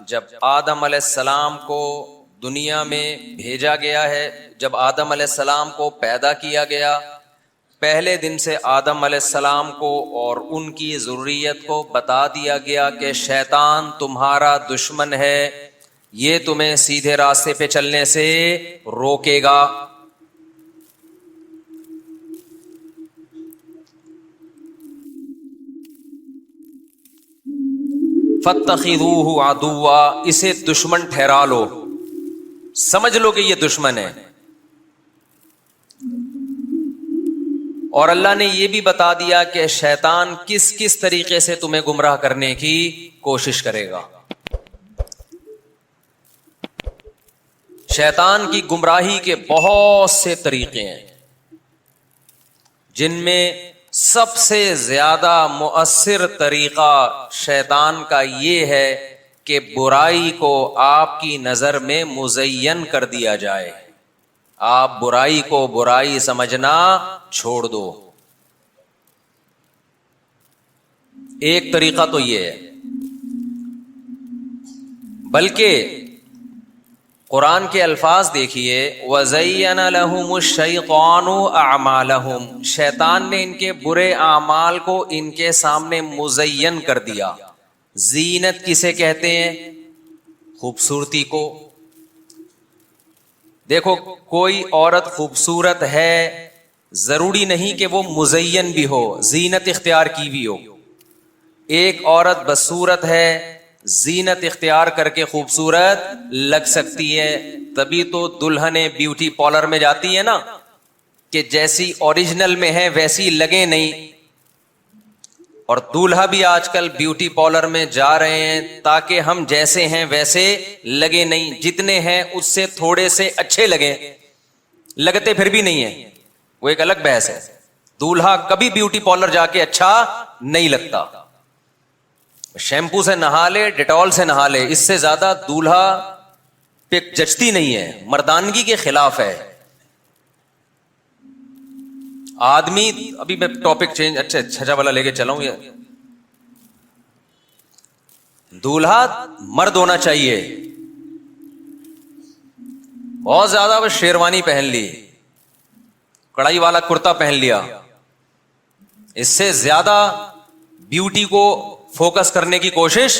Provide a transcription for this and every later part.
جب آدم علیہ السلام کو دنیا میں بھیجا گیا ہے، جب آدم علیہ السلام کو پیدا کیا گیا، پہلے دن سے آدم علیہ السلام کو اور ان کی ذریت کو بتا دیا گیا کہ شیطان تمہارا دشمن ہے، یہ تمہیں سیدھے راستے پہ چلنے سے روکے گا۔ فَاتَّخِذُوهُ عَدُوًّا، اسے دشمن ٹھہرا لو، سمجھ لو کہ یہ دشمن ہے۔ اور اللہ نے یہ بھی بتا دیا کہ شیطان کس کس طریقے سے تمہیں گمراہ کرنے کی کوشش کرے گا۔ شیطان کی گمراہی کے بہت سے طریقے ہیں، جن میں سب سے زیادہ مؤثر طریقہ شیطان کا یہ ہے کہ برائی کو آپ کی نظر میں مزین کر دیا جائے، آپ برائی کو برائی سمجھنا چھوڑ دو۔ ایک طریقہ تو یہ ہے، بلکہ قرآن کے الفاظ دیکھیے، وَزَيَّنَ لَهُمُ الشَّيْطَانُ أَعْمَالَهُمْ، شیطان نے ان کے برے اعمال کو ان کے سامنے مزین کر دیا۔ زینت کسے کہتے ہیں؟ خوبصورتی کو۔ دیکھو کوئی عورت خوبصورت ہے، ضروری نہیں کہ وہ مزین بھی ہو، زینت اختیار کی بھی ہو۔ ایک عورت بدصورت ہے، زینت اختیار کر کے خوبصورت لگ سکتی ہے، تبھی تو دلہنیں بیوٹی پارلر میں جاتی ہیں نا، کہ جیسی اوریجنل میں ہے ویسی لگے نہیں۔ اور دولہا بھی آج کل بیوٹی پارلر میں جا رہے ہیں تاکہ ہم جیسے ہیں ویسے لگے نہیں، جتنے ہیں اس سے تھوڑے سے اچھے لگیں، لگتے پھر بھی نہیں ہیں، وہ ایک الگ بحث ہے۔ دولہا کبھی بیوٹی پارلر جا کے اچھا نہیں لگتا، شیمپو سے نہا لے، ڈیٹول سے نہا لے، اس سے زیادہ دولہا پہ جچتی نہیں ہے، مردانگی کے خلاف ہے۔ آدمی، ابھی میں ٹاپک چینج اچھا چھجا والا لے کے چلا ہوں، یہ دولہا مرد ہونا چاہیے، بہت زیادہ وہ شیروانی پہن لی، کڑائی والا کرتا پہن لیا، اس سے زیادہ بیوٹی کو فوکس کرنے کی کوشش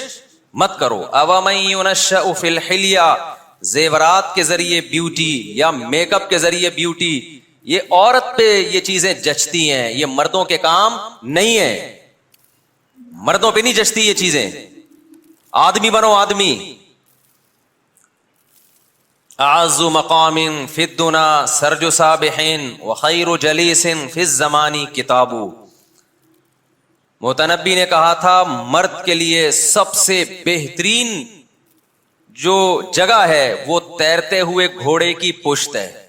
مت کرو۔ اَوَمَن يُنَشَّأُ فِي الْحِلْيَةِ، زیورات کے ذریعے بیوٹی یا میک اپ کے ذریعے بیوٹی، یہ عورت پہ یہ چیزیں جچتی ہیں، یہ مردوں کے کام نہیں ہے، مردوں پہ نہیں جچتی یہ چیزیں۔ آدمی بنو آدمی۔ اعز مقام فی الدنا سرج سابح وخیر جلیس فی الزمان کتاب۔ متنبی نے کہا تھا مرد کے لیے سب سے بہترین جو جگہ ہے وہ تیرتے ہوئے گھوڑے کی پشت ہے۔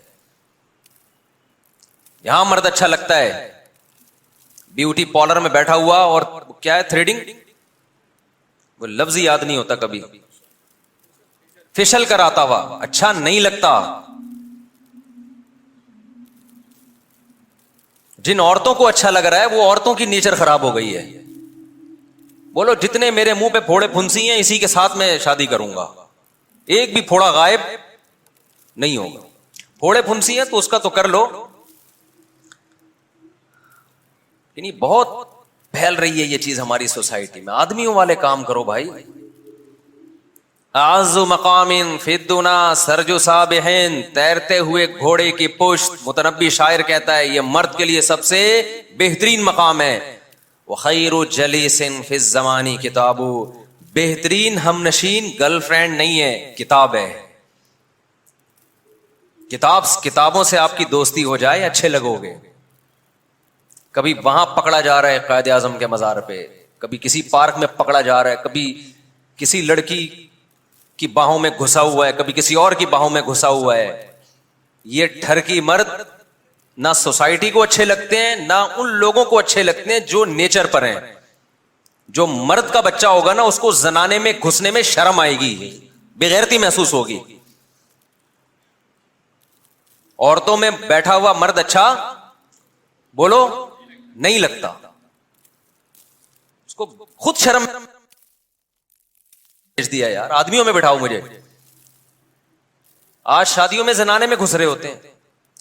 یہاں مرد اچھا لگتا ہے، بیوٹی پارلر میں بیٹھا ہوا اور کیا ہے تھریڈنگ، وہ لفظ ہی یاد نہیں ہوتا، کبھی فیشل کراتا ہوا اچھا نہیں لگتا۔ جن عورتوں کو اچھا لگ رہا ہے وہ عورتوں کی نیچر خراب ہو گئی ہے۔ بولو جتنے میرے منہ پہ پھوڑے پھنسی ہیں اسی کے ساتھ میں شادی کروں گا، ایک بھی پھوڑا غائب نہیں ہوگا۔ پھوڑے پھنسی ہیں تو اس کا تو کر لو، یعنی بہت پھیل رہی ہے یہ چیز ہماری سوسائٹی میں، آدمیوں والے کام کرو بھائی۔ اعز مقام فی الدنا سرج سابح، تیرتے ہوئے گھوڑے کی پشت، متنبی شاعر کہتا ہے یہ مرد کے لیے سب سے بہترین مقام ہے۔ وخیر جلیس فی الزمان کتاب، بہترین ہم نشین گرل فرینڈ نہیں ہے، کتاب ہے۔ کتابوں سے آپ کی دوستی ہو جائے اچھے لگو گے۔ کبھی وہاں پکڑا جا رہا ہے قائد اعظم کے مزار پہ، کبھی کسی پارک میں پکڑا جا رہا ہے، کبھی کسی لڑکی کی باہوں میں گھسا ہوا ہے، کبھی کسی اور کی باہوں میں گھسا ہوا ہے۔ یہ ٹھرکی مرد نہ سوسائٹی کو اچھے لگتے ہیں، نہ ان لوگوں کو اچھے لگتے ہیں جو نیچر پر ہیں۔ جو مرد کا بچہ ہوگا نا اس کو زنانے میں گھسنے میں شرم آئے گی، بےغیرتی محسوس ہوگی۔ عورتوں میں بیٹھا ہوا مرد اچھا بولو نہیں لگتا، اس کو خود شرم بھیج دیا یار, آدمیوں میں بٹھاؤ مجھے. آج شادیوں میں زنانے میں گھس رہے ہوتے ہیں.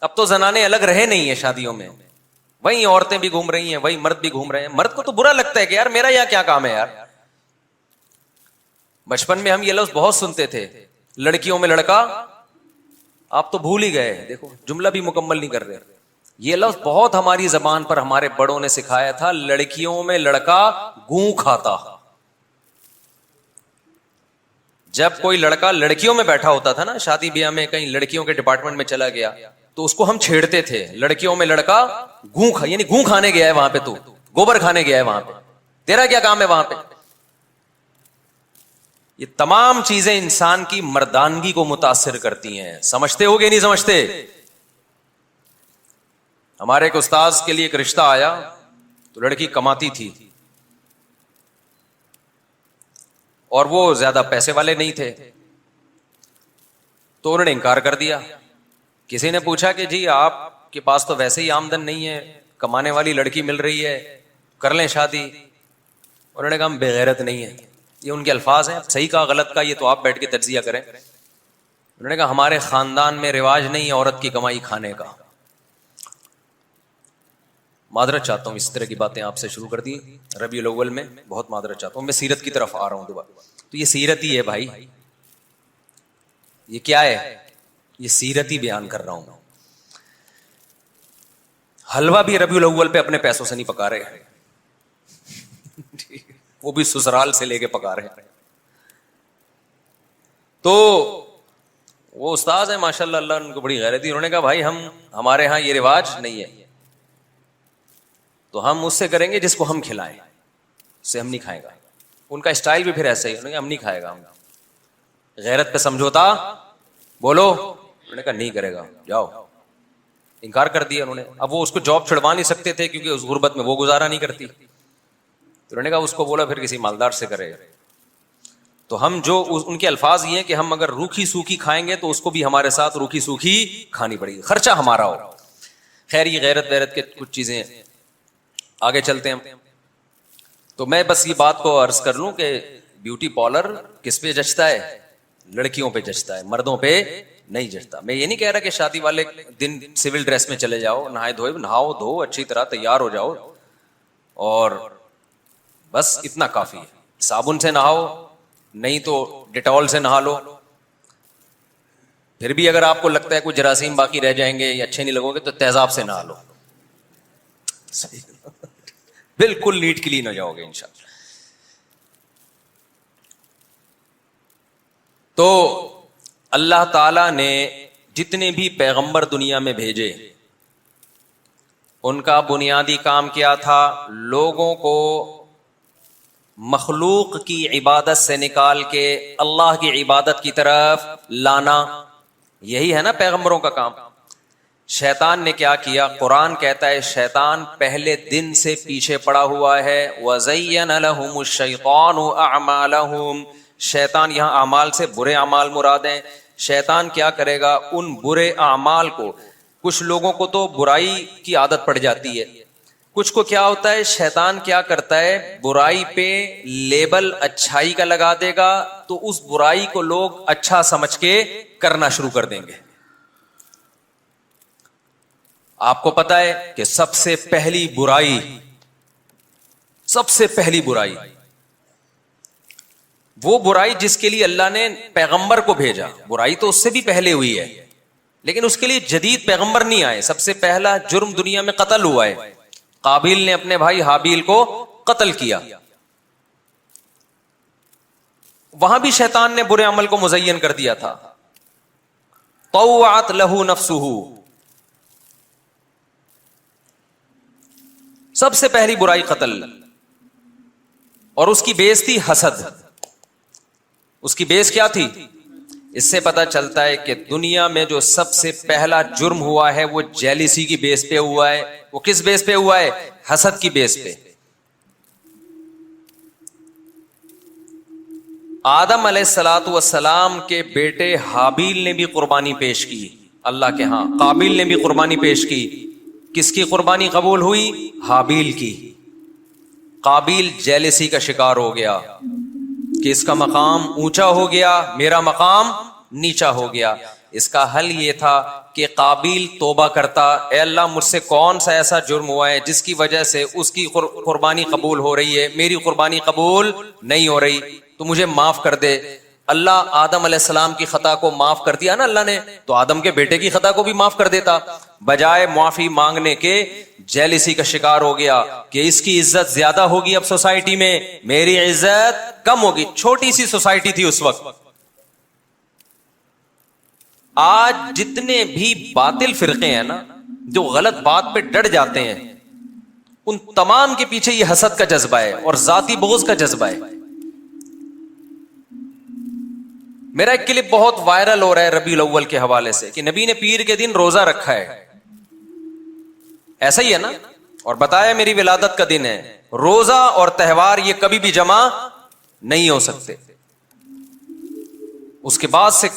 اب تو زنانے الگ رہے نہیں ہیں شادیوں میں, وہی عورتیں بھی گھوم رہی ہیں, وہی مرد بھی گھوم رہے ہیں. مرد کو تو برا لگتا ہے کہ یار میرا یہاں کیا کام ہے یار. بچپن میں ہم یہ لفظ بہت سنتے تھے, لڑکیوں میں لڑکا. آپ تو بھول ہی گئے, دیکھو جملہ بھی مکمل نہیں کر رہے. یہ لفظ بہت ہماری زبان پر ہمارے بڑوں نے سکھایا تھا, لڑکیوں میں لڑکا گوں کھاتا. جب کوئی لڑکا لڑکیوں میں بیٹھا ہوتا تھا نا, شادی بیاہ میں کہیں لڑکیوں کے ڈپارٹمنٹ میں چلا گیا, تو اس کو ہم چھیڑتے تھے, لڑکیوں میں لڑکا گوں کھا, یعنی گوں کھانے گیا ہے وہاں پہ, تو گوبر کھانے گیا ہے وہاں پہ, تیرا کیا کام ہے وہاں پہ. یہ تمام چیزیں انسان کی مردانگی کو متاثر کرتی ہیں. سمجھتے ہو کہ نہیں سمجھتے؟ ہمارے ایک استاذ کے لیے ایک رشتہ آیا, تو لڑکی کماتی تھی اور وہ زیادہ پیسے والے نہیں تھے, تو انہوں نے انکار کر دیا. کسی نے پوچھا کہ جی آپ کے پاس تو ویسے ہی آمدن نہیں ہے, کمانے والی لڑکی مل رہی ہے, کر لیں شادی. انہوں نے کہا ہم بےغیرت نہیں ہیں. یہ ان کے الفاظ ہیں, صحیح کا غلط کا یہ تو آپ بیٹھ کے تجزیہ کریں. انہوں نے کہا ہمارے خاندان میں رواج نہیں ہے عورت کی کمائی کھانے کا. معذرت چاہتا ہوں, اس طرح کی باتیں آپ سے شروع کر دی ربیع الاول میں, بہت معذرت چاہتا ہوں. میں سیرت کی طرف آ رہا ہوں دوبارہ. تو یہ سیرت ہی ہے بھائی, یہ کیا ہے, یہ سیرت ہی بیان کر رہا ہوں. حلوہ بھی ربیع الاول پہ اپنے پیسوں سے نہیں پکا رہے, وہ بھی سسرال سے لے کے پکا رہے ہیں. تو وہ استاذ ہیں ماشاءاللہ, اللہ ان کو بڑی غیرت دی. انہوں نے کہا بھائی ہمارے ہاں یہ رواج نہیں ہے, تو ہم اس سے کریں گے جس کو ہم کھلائیں, اس سے ہم نہیں کھائے گا. ان کا اسٹائل بھی پھر ایسا ہی, انہوں نے کہا ہم نہیں کھائے گا. غیرت پہ سمجھوتا بولو. انہوں نے کہا نہیں کرے گا, جاؤ. انکار کر دیا انہوں نے. اب وہ اس کو جاب چھڑوا نہیں سکتے تھے کیونکہ اس غربت میں وہ گزارا نہیں کرتی. تو انہوں نے کہا اس کو بولا پھر کسی مالدار سے کرے. تو ہم جو ان کے الفاظ یہ ہیں کہ ہم اگر روکھی سوکھی کھائیں گے تو اس کو بھی ہمارے ساتھ روکھی سوکھی کھانی پڑے گی, خرچہ ہمارا ہو. خیر یہ غیرت ویرت کے کچھ چیزیں, آگے چلتے ہیں. تو میں بس یہ بات کو عرض کر لوں کہ بیوٹی پارلر کس پہ جچتا ہے, لڑکیوں پہ جچتا ہے, مردوں پہ نہیں جچتا. میں یہ نہیں کہہ رہا کہ شادی والے دن سول ڈریس میں چلے جاؤ, نہاؤ دھو اچھی طرح تیار ہو جاؤ اور بس اتنا کافی ہے. صابن سے نہاؤ, نہیں تو ڈیٹول سے نہا لو. پھر بھی اگر آپ کو لگتا ہے کوئی جراثیم باقی رہ جائیں گے یا اچھے نہیں لگو گے تو تیزاب سے نہا لو, بالکل نیٹ کلین ہو جاؤ گے انشاءاللہ. تو اللہ تعالی نے جتنے بھی پیغمبر دنیا میں بھیجے, ان کا بنیادی کام کیا تھا, لوگوں کو مخلوق کی عبادت سے نکال کے اللہ کی عبادت کی طرف لانا. یہی ہے نا پیغمبروں کا کام. شیطان نے کیا کیا؟ قرآن کہتا ہے شیطان پہلے دن سے پیچھے پڑا ہوا ہے. وَزَيَّنَ لَهُمُ الشَّيْطَانُ أَعْمَالَهُمْ. شیطان یہاں اعمال سے برے اعمال مراد ہیں. شیطان کیا کرے گا؟ ان برے اعمال کو, کچھ لوگوں کو تو برائی کی عادت پڑ جاتی ہے, کچھ کو کیا ہوتا ہے, شیطان کیا کرتا ہے برائی پہ لیبل اچھائی کا لگا دے گا, تو اس برائی کو لوگ اچھا سمجھ کے کرنا شروع کر دیں گے. آپ کو پتا ہے کہ سب سے پہلی برائی وہ برائی جس کے لیے اللہ نے پیغمبر کو بھیجا. برائی تو اس سے بھی پہلے ہوئی ہے, لیکن اس کے لیے جدید پیغمبر نہیں آئے. سب سے پہلا جرم دنیا میں قتل ہوا ہے. قابیل نے اپنے بھائی حابیل کو قتل کیا. وہاں بھی شیطان نے برے عمل کو مزین کر دیا تھا. طوعت لہ نفسہ, سب سے پہلی برائی قتل, اور اس کی بیس تھی حسد. اس کی بیس کیا تھی؟ اس سے پتا چلتا ہے کہ دنیا میں جو سب سے پہلا جرم ہوا ہے وہ جیلیسی کی بیس پہ ہوا ہے. وہ کس بیس پہ ہوا ہے؟ حسد کی بیس پہ. آدم علیہ الصلوۃ والسلام کے بیٹے حابیل نے بھی قربانی پیش کی اللہ کے ہاں. قابیل نے بھی قربانی پیش کی. کس کی قربانی قبول ہوئی؟ حابیل کی. قابیل جیلیسی کا شکار ہو گیا. کہ اس کا مقام اونچا ہو گیا، میرا مقام نیچا ہو گیا. اس کا حل یہ تھا کہ قابیل توبہ کرتا، اے اللہ مجھ سے کون سا ایسا جرم ہوا ہے جس کی وجہ سے اس کی قربانی قبول ہو رہی ہے، میری قربانی قبول نہیں ہو رہی، تو مجھے معاف کر دے. اللہ آدم علیہ السلام کی خطا کو معاف کر دیا نا اللہ نے، تو آدم کے بیٹے کی خطا کو بھی معاف کر دیتا. بجائے معافی مانگنے کے جیلسی کا شکار ہو گیا کہ اس کی عزت زیادہ ہوگی اب سوسائٹی میں، میری عزت کم ہوگی. چھوٹی سی سوسائٹی تھی اس وقت. آج جتنے بھی باطل فرقے ہیں نا جو غلط بات پہ ڈٹ جاتے ہیں، ان تمام کے پیچھے یہ حسد کا جذبہ ہے اور ذاتی بغض کا جذبہ ہے. میرا ایک کلپ بہت وائرل ہو رہا ہے ربیع الاول کے حوالے سے کہ نبی نے پیر کے دن روزہ رکھا ہے، ایسا ہی ہے نا، اور بتایا میری ولادت کا دن ہے. روزہ اور تہوار یہ کبھی بھی جمع نہیں ہو سکتے. اس کے بعد سے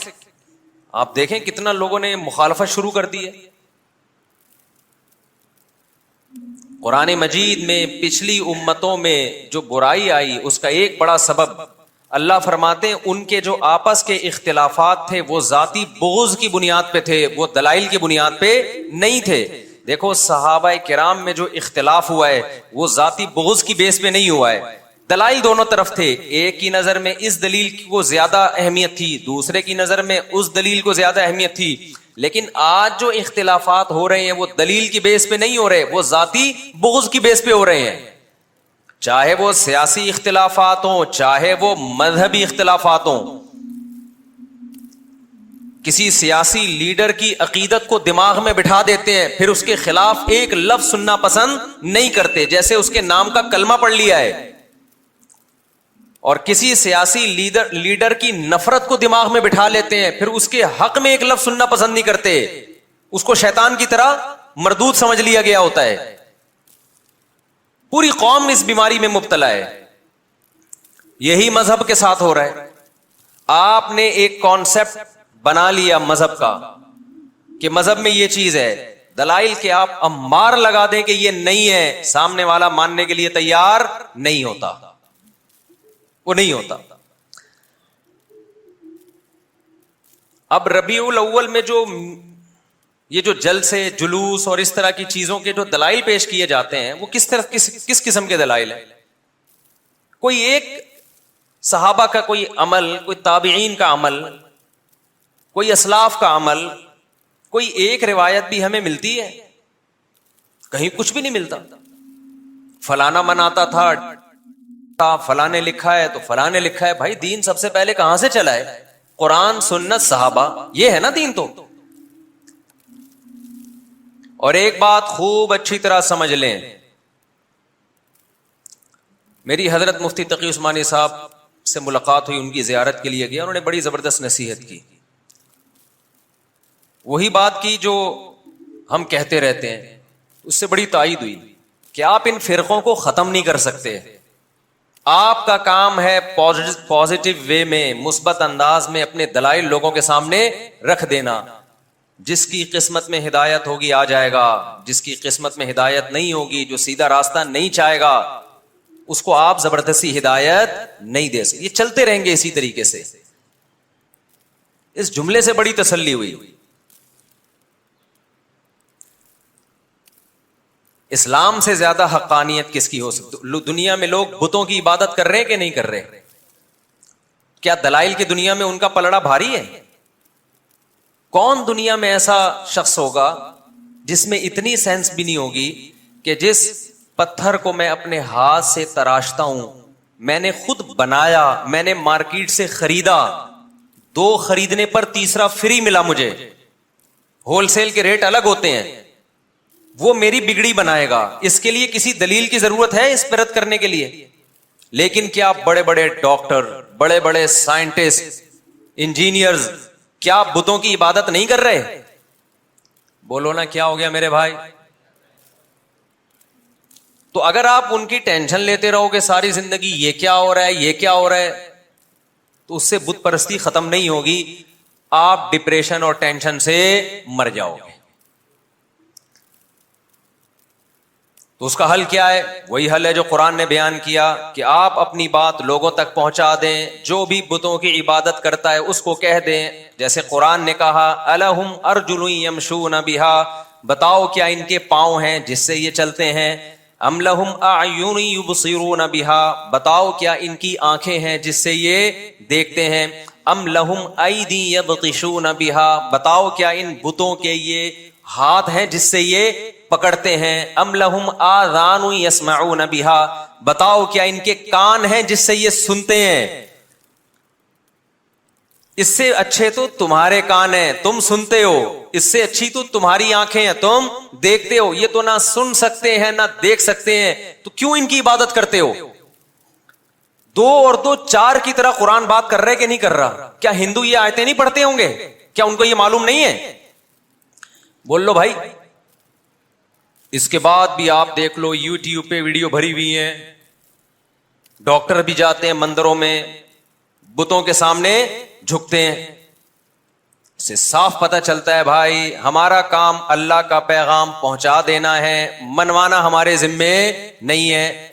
آپ دیکھیں کتنا لوگوں نے مخالفت شروع کر دی ہے. قرآن مجید میں پچھلی امتوں میں جو برائی آئی اس کا ایک بڑا سبب اللہ فرماتے ہیں ان کے جو آپس کے اختلافات تھے وہ ذاتی بغض کی بنیاد پہ تھے، وہ دلائل کی بنیاد پہ نہیں تھے. دیکھو صحابہ کرام میں جو اختلاف ہوا ہے وہ ذاتی بغض کی بیس پہ نہیں ہوا ہے، دلائل دونوں طرف تھے. ایک کی نظر میں اس دلیل کو زیادہ اہمیت تھی، دوسرے کی نظر میں اس دلیل کو زیادہ اہمیت تھی. لیکن آج جو اختلافات ہو رہے ہیں وہ دلیل کی بیس پہ نہیں ہو رہے، وہ ذاتی بغض کی بیس پہ ہو رہے ہیں. چاہے وہ سیاسی اختلافات ہوں، چاہے وہ مذہبی اختلافات ہوں. کسی سیاسی لیڈر کی عقیدت کو دماغ میں بٹھا دیتے ہیں، پھر اس کے خلاف ایک لفظ سننا پسند نہیں کرتے، جیسے اس کے نام کا کلمہ پڑھ لیا ہے. اور کسی سیاسی لیڈر کی نفرت کو دماغ میں بٹھا لیتے ہیں، پھر اس کے حق میں ایک لفظ سننا پسند نہیں کرتے، اس کو شیطان کی طرح مردود سمجھ لیا گیا ہوتا ہے. پوری قوم اس بیماری میں مبتلا ہے. یہی مذہب کے ساتھ ہو رہا ہے. آپ نے ایک کانسیپٹ بنا لیا مذہب کا کہ مذہب میں یہ چیز ہے، دلائل کہ آپ امار لگا دیں کہ یہ نہیں ہے، سامنے والا ماننے کے لیے تیار نہیں ہوتا، وہ نہیں ہوتا. اب ربیع الاول میں یہ جو جلسے جلوس اور اس طرح کی چیزوں کے جو دلائل پیش کیے جاتے ہیں وہ کس قسم کے دلائل ہیں؟ کوئی ایک صحابہ کا کوئی عمل، کوئی تابعین کا عمل، کوئی اسلاف کا عمل، کوئی ایک روایت بھی ہمیں ملتی ہے؟ کہیں کچھ بھی نہیں ملتا. فلانا مناتا تھا، فلاں نے لکھا ہے تو فلاں نے لکھا ہے. بھائی دین سب سے پہلے کہاں سے چلا ہے؟ قرآن، سنت، صحابہ، یہ ہے نا دین. تو اور ایک بات خوب اچھی طرح سمجھ لیں، میری حضرت مفتی تقی عثمانی صاحب سے ملاقات ہوئی، ان کی زیارت کے لیے گیا، انہوں نے بڑی زبردست نصیحت کی. وہی بات کی جو ہم کہتے رہتے ہیں، اس سے بڑی تائید ہوئی کہ آپ ان فرقوں کو ختم نہیں کر سکتے. آپ کا کام ہے پازیٹو وے میں، مثبت انداز میں اپنے دلائل لوگوں کے سامنے رکھ دینا. جس کی قسمت میں ہدایت ہوگی آ جائے گا، جس کی قسمت میں ہدایت نہیں ہوگی، جو سیدھا راستہ نہیں چاہے گا، اس کو آپ زبردستی ہدایت نہیں دے سکتے. یہ چلتے رہیں گے اسی طریقے سے. اس جملے سے بڑی تسلی ہوئی. اسلام سے زیادہ حقانیت کس کی ہو سکتی؟ دنیا میں لوگ بتوں کی عبادت کر رہے ہیں کہ نہیں کر رہے؟ کیا دلائل کی دنیا میں ان کا پلڑا بھاری ہے؟ کون دنیا میں ایسا شخص ہوگا جس میں اتنی سینس بھی نہیں ہوگی کہ جس پتھر کو میں اپنے ہاتھ سے تراشتا ہوں، میں نے خود بنایا، میں نے مارکیٹ سے خریدا، 2 خریدنے پر تیسرا فری ملا مجھے، ہول سیل کے ریٹ الگ ہوتے ہیں، وہ میری بگڑی بنائے گا. اس کے لیے کسی دلیل کی ضرورت ہے اس پر رد کرنے کے لیے؟ لیکن کیا بڑے بڑے ڈاکٹر، بڑے بڑے سائنٹسٹ، انجینئرز کیا بتوں کی عبادت نہیں کر رہے؟ بولو نا کیا ہو گیا میرے بھائی؟ تو اگر آپ ان کی ٹینشن لیتے رہو گے ساری زندگی، یہ کیا ہو رہا ہے، یہ کیا ہو رہا ہے، تو اس سے بت پرستی ختم نہیں ہوگی. آپ ڈپریشن اور ٹینشن سے مر جاؤ گے. تو اس کا حل کیا ہے؟ وہی حل ہے جو قرآن نے بیان کیا کہ آپ اپنی بات لوگوں تک پہنچا دیں. جو بھی بتوں کی عبادت کرتا ہے اس کو کہہ دیں, جیسے قرآن نے کہا الہم ارجل یمشون بہا, بتاؤ کیا ان کے پاؤں ہیں جس سے یہ چلتے ہیں؟ ام لہم اعین یبصرون بہا, بتاؤ کیا ان کی آنکھیں ہیں جس سے یہ دیکھتے ہیں؟ ام لہم ایدی یبطشون بہا, بتاؤ کیا ان بتوں کے یہ ہاتھ ہیں جس سے یہ پکڑتے ہیں؟ ام لہم آذان یسمعون بہا, بتاؤ کیا ان کے کان ہیں جس سے یہ سنتے ہیں؟ اس سے اچھے تو تمہارے کان ہیں, تم سنتے ہو. اس سے اچھی تو تمہاری آنکھیں ہیں, تم دیکھتے ہو. یہ تو نہ سن سکتے ہیں نہ دیکھ سکتے ہیں, تو کیوں ان کی عبادت کرتے ہو؟ 2 اور 2 4 کی طرح قرآن بات کر رہے کہ نہیں کر رہا؟ کیا ہندو یہ آیتیں نہیں پڑھتے ہوں گے؟ کیا ان کو یہ معلوم نہیں ہے؟ بول لو بھائی. اس کے بعد بھی آپ دیکھ لو یوٹیوب پہ ویڈیو بھری ہوئی ہیں, ڈاکٹر بھی جاتے ہیں مندروں میں, بتوں کے سامنے جھکتے ہیں. اس سے صاف پتہ چلتا ہے بھائی ہمارا کام اللہ کا پیغام پہنچا دینا ہے, منوانا ہمارے ذمے نہیں ہے.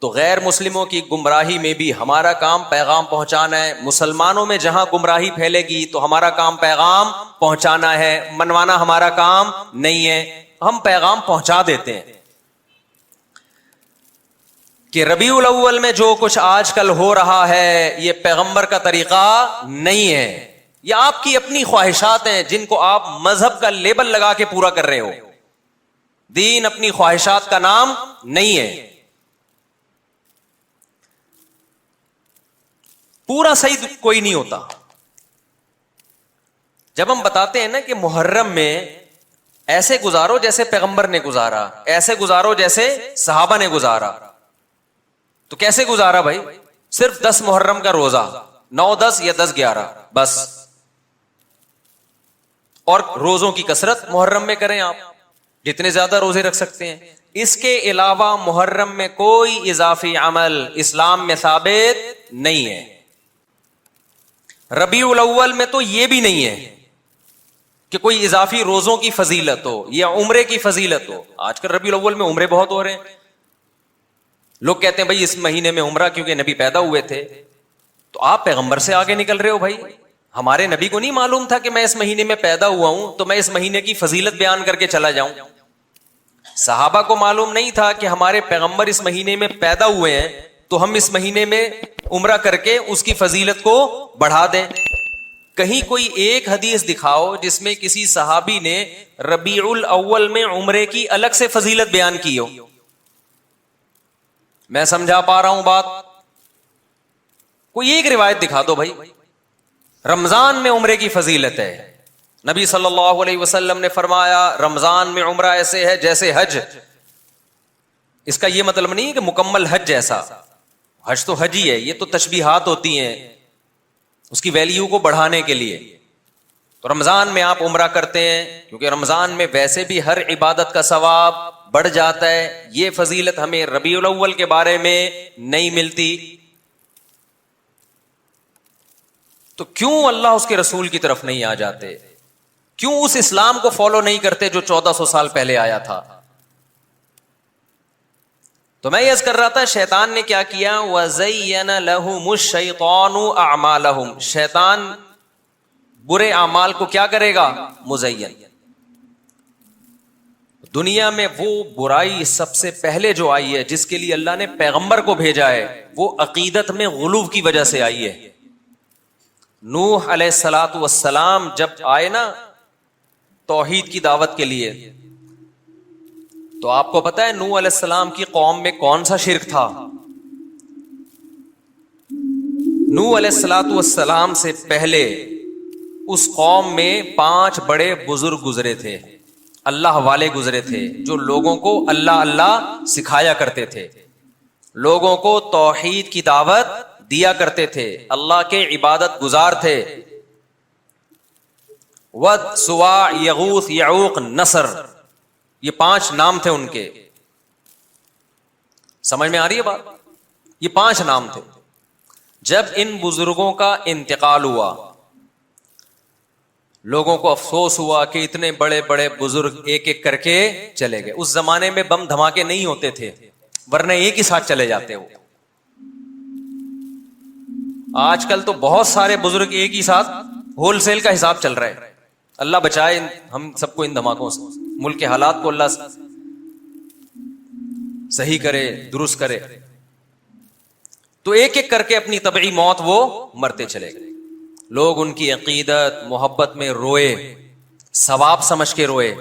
تو غیر مسلموں کی گمراہی میں بھی ہمارا کام پیغام پہنچانا ہے. مسلمانوں میں جہاں گمراہی پھیلے گی تو ہمارا کام پیغام پہنچانا ہے, منوانا ہمارا کام نہیں ہے. ہم پیغام پہنچا دیتے ہیں کہ ربیع الاول میں جو کچھ آج کل ہو رہا ہے یہ پیغمبر کا طریقہ نہیں ہے, یہ آپ کی اپنی خواہشات ہیں جن کو آپ مذہب کا لیبل لگا کے پورا کر رہے ہو. دین اپنی خواہشات کا نام نہیں ہے. پورا صحیح کوئی نہیں ہوتا. جب ہم بتاتے ہیں نا کہ محرم میں ایسے گزارو جیسے پیغمبر نے گزارا, ایسے گزارو جیسے صحابہ نے گزارا, تو کیسے گزارا بھائی؟ صرف 10 محرم کا روزہ, 9 10 یا 10 11 بس. اور روزوں کی کثرت محرم میں کریں آپ, جتنے زیادہ روزے رکھ سکتے ہیں. اس کے علاوہ محرم میں کوئی اضافی عمل اسلام میں ثابت نہیں ہے. ربیع الاول میں تو یہ بھی نہیں ہے کہ کوئی اضافی روزوں کی فضیلت ہو یا عمرے کی فضیلت ہو. آج کل ربیع الاول میں عمرے بہت ہو رہے ہیں. لوگ کہتے ہیں بھائی اس مہینے میں عمرہ کیونکہ نبی پیدا ہوئے تھے. تو آپ پیغمبر سے آگے نکل رہے ہو بھائی. ہمارے نبی کو نہیں معلوم تھا کہ میں اس مہینے میں پیدا ہوا ہوں تو میں اس مہینے کی فضیلت بیان کر کے چلا جاؤں؟ صحابہ کو معلوم نہیں تھا کہ ہمارے پیغمبر اس مہینے میں پیدا ہوئے ہیں تو ہم اس مہینے میں عمرہ کر کے اس کی فضیلت کو بڑھا دیں؟ کہیں کوئی ایک حدیث دکھاؤ جس میں کسی صحابی نے ربیع الاول میں عمرے کی الگ سے فضیلت بیان کی ہو. میں سمجھا پا رہا ہوں بات؟ کوئی ایک روایت دکھا دو بھائی. رمضان میں عمرے کی فضیلت ہے. نبی صلی اللہ علیہ وسلم نے فرمایا رمضان میں عمرہ ایسے ہے جیسے حج. اس کا یہ مطلب نہیں ہے کہ مکمل حج جیسا, حج تو حج ہی ہے, یہ تو تشبیہات ہوتی ہیں اس کی ویلیو کو بڑھانے کے لیے. تو رمضان میں آپ عمرہ کرتے ہیں کیونکہ رمضان میں ویسے بھی ہر عبادت کا ثواب بڑھ جاتا ہے. یہ فضیلت ہمیں ربیع الاول کے بارے میں نہیں ملتی. تو کیوں اللہ اس کے رسول کی طرف نہیں آ جاتے؟ کیوں اس اسلام کو فالو نہیں کرتے جو 1400 سال پہلے آیا تھا؟ تو میں یہ عرض کر رہا تھا شیطان نے کیا کیا؟ وَزَيَّنَ لَهُمُ الشَّيْطَانُ أَعْمَالَهُمْ, شیطان برے اعمال کو کیا کرے گا؟ مزین. دنیا میں وہ برائی سب سے پہلے جو آئی ہے جس کے لیے اللہ نے پیغمبر کو بھیجا ہے وہ عقیدت میں غلو کی وجہ سے آئی ہے. نوح علیہ الصلوۃ والسلام جب آئے نا توحید کی دعوت کے لیے, تو آپ کو پتا ہے نوح علیہ السلام کی قوم میں کون سا شرک تھا؟ نوح علیہ الصلوۃ والسلام سے پہلے اس قوم میں 5 بڑے بزرگ گزرے تھے, اللہ والے گزرے تھے, جو لوگوں کو اللہ اللہ سکھایا کرتے تھے, لوگوں کو توحید کی دعوت دیا کرتے تھے, اللہ کے عبادت گزار تھے. ود, سوا, یغوث, یعوق, نصر, یہ 5 نام تھے ان کے. سمجھ میں آ رہی ہے بات؟ یہ 5 نام تھے. جب ان بزرگوں کا انتقال ہوا, لوگوں کو افسوس ہوا کہ اتنے بڑے بڑے بزرگ ایک ایک کر کے چلے گئے. اس زمانے میں بم دھماکے نہیں ہوتے تھے, ورنہ ایک ہی ساتھ چلے جاتے وہ. آج کل تو بہت سارے بزرگ ایک ہی ساتھ ہول سیل کا حساب چل رہا ہے. اللہ بچائے ہم سب کو ان دھماکوں سے, ملک کے حالات کو اللہ صحیح کرے, درست کرے. تو ایک ایک کر کے اپنی طبعی موت وہ مرتے چلے گئے. لوگ ان کی عقیدت محبت میں روئے, ثواب سمجھ کے روئے.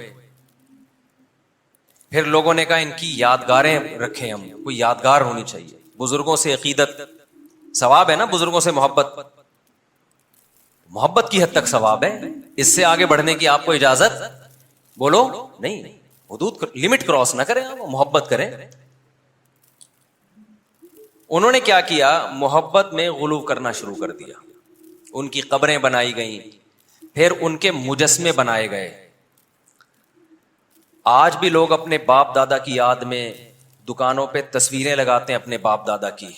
پھر لوگوں نے کہا ان کی یادگاریں رکھیں, ہم کوئی یادگار ہونی چاہیے. بزرگوں سے عقیدت ثواب ہے نا, بزرگوں سے محبت کی حد تک ثواب ہے. اس سے آگے بڑھنے کی آپ کو اجازت بولو نہیں, حدود لمٹ کراس نہ کریں, آپ محبت کریں. انہوں نے کیا کیا, محبت میں غلو کرنا شروع کر دیا. ان کی قبریں بنائی گئیں, پھر ان کے مجسمے بنائے گئے. آج بھی لوگ اپنے باپ دادا کی یاد میں دکانوں پہ تصویریں لگاتے ہیں, اپنے باپ دادا کی,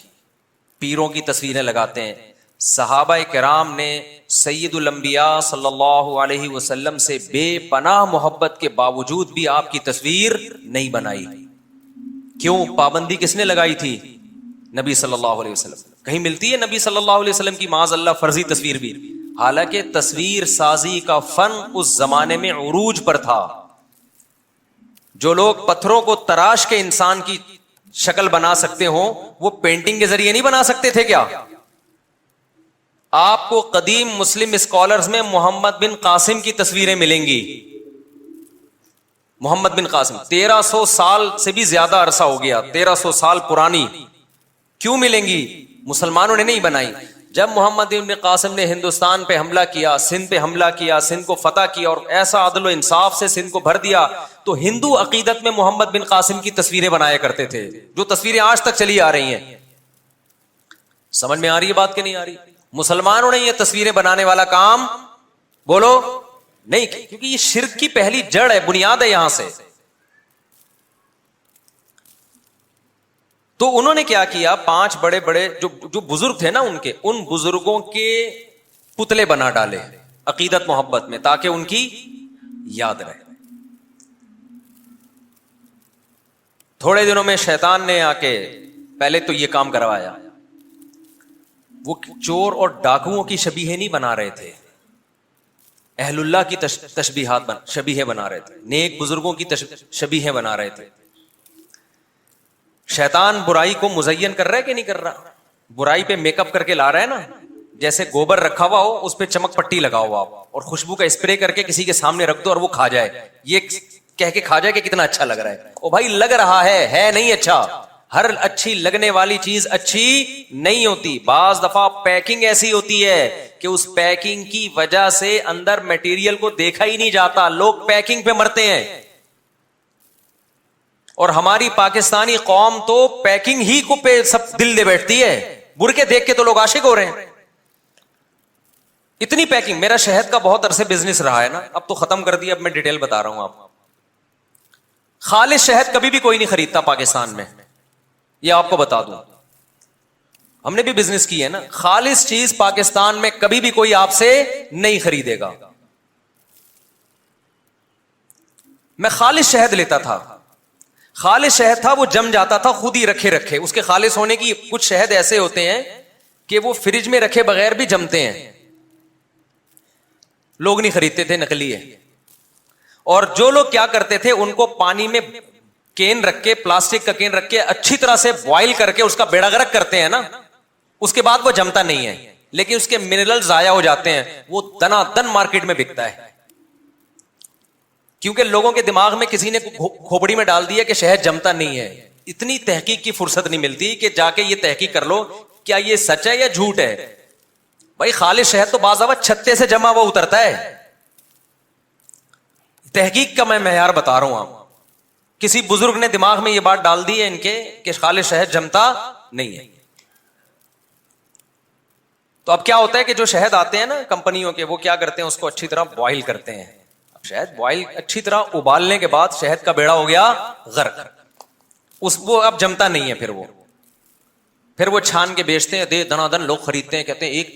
پیروں کی تصویریں لگاتے ہیں. صحابہ کرام نے سید الانبیاء صلی اللہ علیہ وسلم سے بے پناہ محبت کے باوجود بھی آپ کی تصویر نہیں بنائی. کیوں؟ پابندی کس نے لگائی تھی؟ نبی صلی اللہ علیہ وسلم. کہیں ملتی ہے نبی صلی اللہ علیہ وسلم کی معاذ اللہ فرضی تصویر بھی؟ حالانکہ تصویر سازی کا فن اس زمانے میں عروج پر تھا. جو لوگ پتھروں کو تراش کے انسان کی شکل بنا سکتے ہوں, وہ پینٹنگ کے ذریعے نہیں بنا سکتے تھے کیا؟ آپ کو قدیم مسلم اسکالرز میں محمد بن قاسم کی تصویریں ملیں گی. محمد بن قاسم 1300 سال سے بھی زیادہ عرصہ ہو گیا, 1300 سال پرانی. کیوں ملیں گی؟ مسلمانوں نے نہیں بنائی. جب محمد بن قاسم نے ہندوستان پہ حملہ کیا, سندھ پہ حملہ کیا, سندھ کو فتح کیا اور ایسا عدل و انصاف سے سندھ کو بھر دیا, تو ہندو عقیدت میں محمد بن قاسم کی تصویریں بنایا کرتے تھے, جو تصویریں آج تک چلی آ رہی ہیں. سمجھ میں آ رہی ہے بات کہ نہیں آ رہی؟ مسلمانوں نے یہ تصویریں بنانے والا کام بولو نہیں, کیونکہ یہ شرک کی پہلی جڑ ہے, بنیاد ہے یہاں سے. تو انہوں نے کیا کیا, 5 بڑے بڑے جو بزرگ تھے نا ان بزرگوں کے پتلے بنا ڈالے عقیدت محبت میں, تاکہ ان کی یاد رہے. تھوڑے دنوں میں شیطان نے آ کے پہلے تو یہ کام کروایا. وہ چور اور ڈاکوؤں کی شبیہیں نہیں بنا رہے تھے, اہل اللہ کی شبیہیں بنا رہے تھے, نیک بزرگوں کی شبیہیں بنا رہے تھے. شیطان برائی کو مزین کر رہا ہے کہ نہیں کر رہا؟ برائی پہ میک اپ کر کے لا رہا ہے نا. جیسے گوبر رکھا ہوا ہو, اس پہ چمک پٹی لگاؤ آپ, اور خوشبو کا اسپرے کر کے کسی کے سامنے رکھ دو اور وہ کھا جائے, یہ کہہ کے کھا جائے کہ کتنا اچھا لگ رہا ہے. او بھائی لگ رہا ہے نہیں اچھا. ہر اچھی لگنے والی چیز اچھی نہیں ہوتی. بعض دفعہ پیکنگ ایسی ہوتی ہے کہ اس پیکنگ کی وجہ سے اندر میٹیریل کو دیکھا ہی نہیں جاتا, لوگ پیکنگ پہ مرتے ہیں. اور ہماری پاکستانی قوم تو پیکنگ ہی کو پہ سب دل دے بیٹھتی ہے. برقعے دیکھ کے تو لوگ عاشق ہو رہے ہیں, اتنی پیکنگ. میرا شہد کا بہت عرصے بزنس رہا ہے نا, اب تو ختم کر دیا, اب میں ڈیٹیل بتا رہا ہوں آپ. خالص شہد کبھی بھی کوئی نہیں خریدتا پاکستان میں, یہ آپ کو بتا دوں, ہم نے بھی بزنس کی ہے نا. خالص چیز پاکستان میں کبھی بھی کوئی آپ سے نہیں خریدے گا. میں خالص شہد لیتا تھا, خالص شہد تھا, وہ جم جاتا تھا خود ہی رکھے. اس کے خالص ہونے کی کچھ شہد ایسے ہوتے ہیں کہ وہ فریج میں رکھے بغیر بھی جمتے ہیں, لوگ نہیں خریدتے تھے, نقلی ہے. اور جو لوگ کیا کرتے تھے, ان کو پانی میں کین رکھ کے, پلاسٹک کا کین رکھ کے اچھی طرح سے بوائل کر کے اس کا بیڑا غرق کرتے ہیں نا, اس کے بعد وہ جمتا نہیں ہے, لیکن اس کے منرل ضائع ہو جاتے ہیں, وہ دنا دن مارکیٹ میں بکتا ہے. کیونکہ لوگوں کے دماغ میں کسی نے کھوپڑی میں ڈال دیا کہ شہد جمتا نہیں ہے. اتنی تحقیق کی فرصت نہیں ملتی کہ جا کے یہ تحقیق کر لو کیا یہ سچ ہے یا جھوٹ ہے. بھائی خالص شہد تو بعض دفعہ چھتے سے جمع ہوا اترتا ہے. تحقیق کا میں معیار بتا رہا ہوں. آپ کسی بزرگ نے دماغ میں یہ بات ڈال دی ہے ان کے کہ خالص شہد جمتا نہیں ہے. تو اب کیا ہوتا ہے کہ جو شہد آتے ہیں نا کمپنیوں کے, وہ کیا کرتے ہیں, اس کو اچھی طرح بوائل کرتے ہیں. اب شہد بوائل اچھی طرح ابالنے کے بعد شہد کا بیڑا ہو گیا غرق, وہ اب جمتا نہیں ہے. پھر وہ چھان کے بیچتے ہیں, دے دنا دن لوگ خریدتے ہیں, کہتے ہیں ایک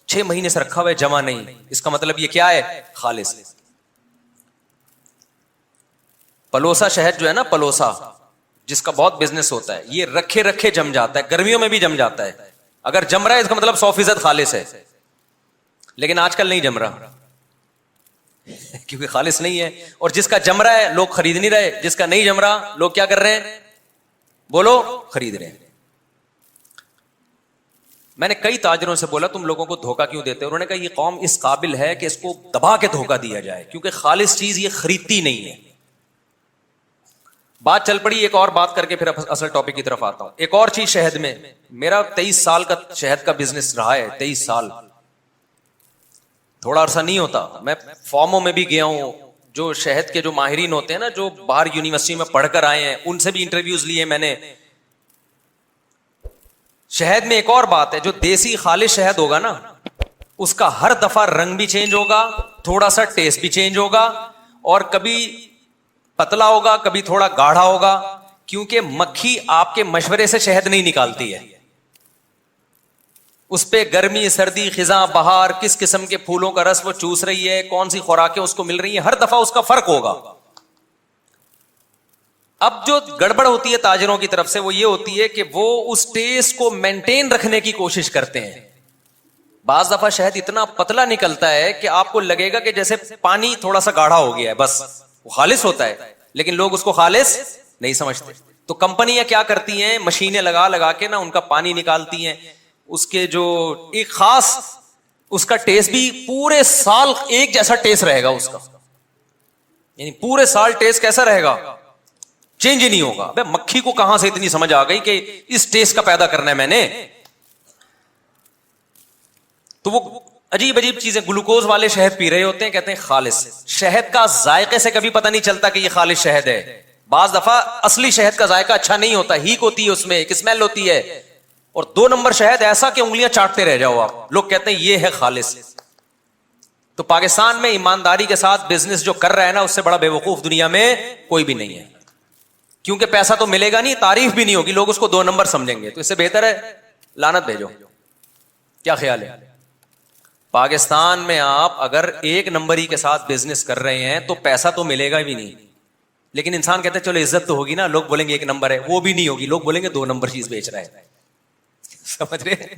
6 مہینے سے رکھا ہوا ہے جمع نہیں, اس کا مطلب یہ کیا ہے؟ خالص. پلوسا شہد جو ہے نا, پلوسا جس کا بہت بزنس ہوتا ہے, یہ رکھے رکھے جم جاتا ہے, گرمیوں میں بھی جم جاتا ہے. اگر جم رہا ہے اس کا مطلب 100% خالص ہے, لیکن آج کل نہیں جم رہا کیونکہ خالص نہیں ہے. اور جس کا جم رہا ہے لوگ خرید نہیں رہے, جس کا نہیں جم رہا لوگ کیا کر رہے ہیں؟ بولو, خرید رہے ہیں. میں نے کئی تاجروں سے بولا تم لوگوں کو دھوکہ کیوں دیتے ہو؟ انہوں نے کہا یہ قوم اس قابل ہے کہ اس کو دبا کے دھوکہ دیا جائے, کیونکہ خالص چیز یہ خریدتی نہیں ہے. بات چل پڑی ایک اور بات کر کے پھر اصل ٹاپک کی طرف آتا ہوں. ایک اور چیز شہد میں, میرا 23 سال کا شہد کا بزنس رہا ہے. 23 سال تھوڑا عرصہ نہیں ہوتا. میں فارموں میں بھی گیا ہوں, جو شہد کے جو ماہرین ہوتے ہیں نا, جو باہر یونیورسٹی میں پڑھ کر آئے ہیں, ان سے بھی انٹرویوز لیے میں نے. شہد میں ایک اور بات ہے, جو دیسی خالص شہد ہوگا نا, اس کا ہر دفعہ رنگ بھی چینج ہوگا, تھوڑا سا ٹیسٹ بھی چینج ہوگا, اور کبھی پتلا ہوگا کبھی تھوڑا گاڑھا ہوگا, کیونکہ مکھی آپ کے مشورے سے شہد نہیں نکالتی ہے. اس پہ گرمی سردی خزاں بہار کس قسم کے پھولوں کا رس وہ چوس رہی ہے, کون سی خوراکیں اس کو مل رہی ہیں, ہر دفعہ اس کا فرق ہوگا. اب جو گڑبڑ ہوتی ہے تاجروں کی طرف سے وہ یہ ہوتی ہے کہ وہ اس ٹیسٹ کو مینٹین رکھنے کی کوشش کرتے ہیں. بعض دفعہ شہد اتنا پتلا نکلتا ہے کہ آپ کو لگے گا کہ جیسے پانی تھوڑا سا گاڑھا ہو گیا ہے, بس وہ خالص ہوتا ہے, لیکن لوگ اس کو خالص نہیں سمجھتے. تو کمپنیاں کیا کرتی ہیں, مشینیں لگا لگا کے نا ان کا پانی نکالتی ہیں, اس کے جو ایک خاص اس کا ٹیسٹ بھی پورے سال ایک جیسا ٹیسٹ رہے گا اس کا, یعنی پورے سال ٹیسٹ کیسا رہے گا, چینج ہی نہیں ہوگا. بھائی مکھی کو کہاں سے اتنی سمجھ آ گئی کہ اس ٹیسٹ کا پیدا کرنا ہے میں نے؟ تو وہ عجیب عجیب چیزیں, گلوکوز والے شہد پی رہے ہوتے ہیں, کہتے ہیں خالص. شہد کا ذائقے سے کبھی پتہ نہیں چلتا کہ یہ خالص شہد ہے. بعض دفعہ اصلی شہد کا ذائقہ اچھا نہیں ہوتا, ہیک ہوتی ہے اس میں, ایک اسمیل ہوتی ہے, اور 2 نمبر شہد ایسا کہ انگلیاں چاٹتے رہ جاؤ آپ. لوگ کہتے ہیں یہ ہے خالص. تو پاکستان میں ایمانداری کے ساتھ بزنس جو کر رہا ہے نا, اس سے بڑا بے وقوف دنیا میں کوئی بھی نہیں ہے. کیونکہ پیسہ تو ملے گا نہیں, تعریف بھی نہیں ہوگی, لوگ اس کو 2 نمبر سمجھیں گے. تو اس سے بہتر ہے لعنت بھیجو. کیا خیال ہے؟ پاکستان میں آپ اگر 1 نمبری کے ساتھ بزنس کر رہے ہیں تو پیسہ تو ملے گا بھی نہیں, لیکن انسان کہتے ہیں چلو عزت تو ہوگی نا, لوگ بولیں گے 1 نمبر ہے, وہ بھی نہیں ہوگی, لوگ بولیں گے 2 نمبر چیز بیچ رہا ہے. سمجھ رہے ہیں؟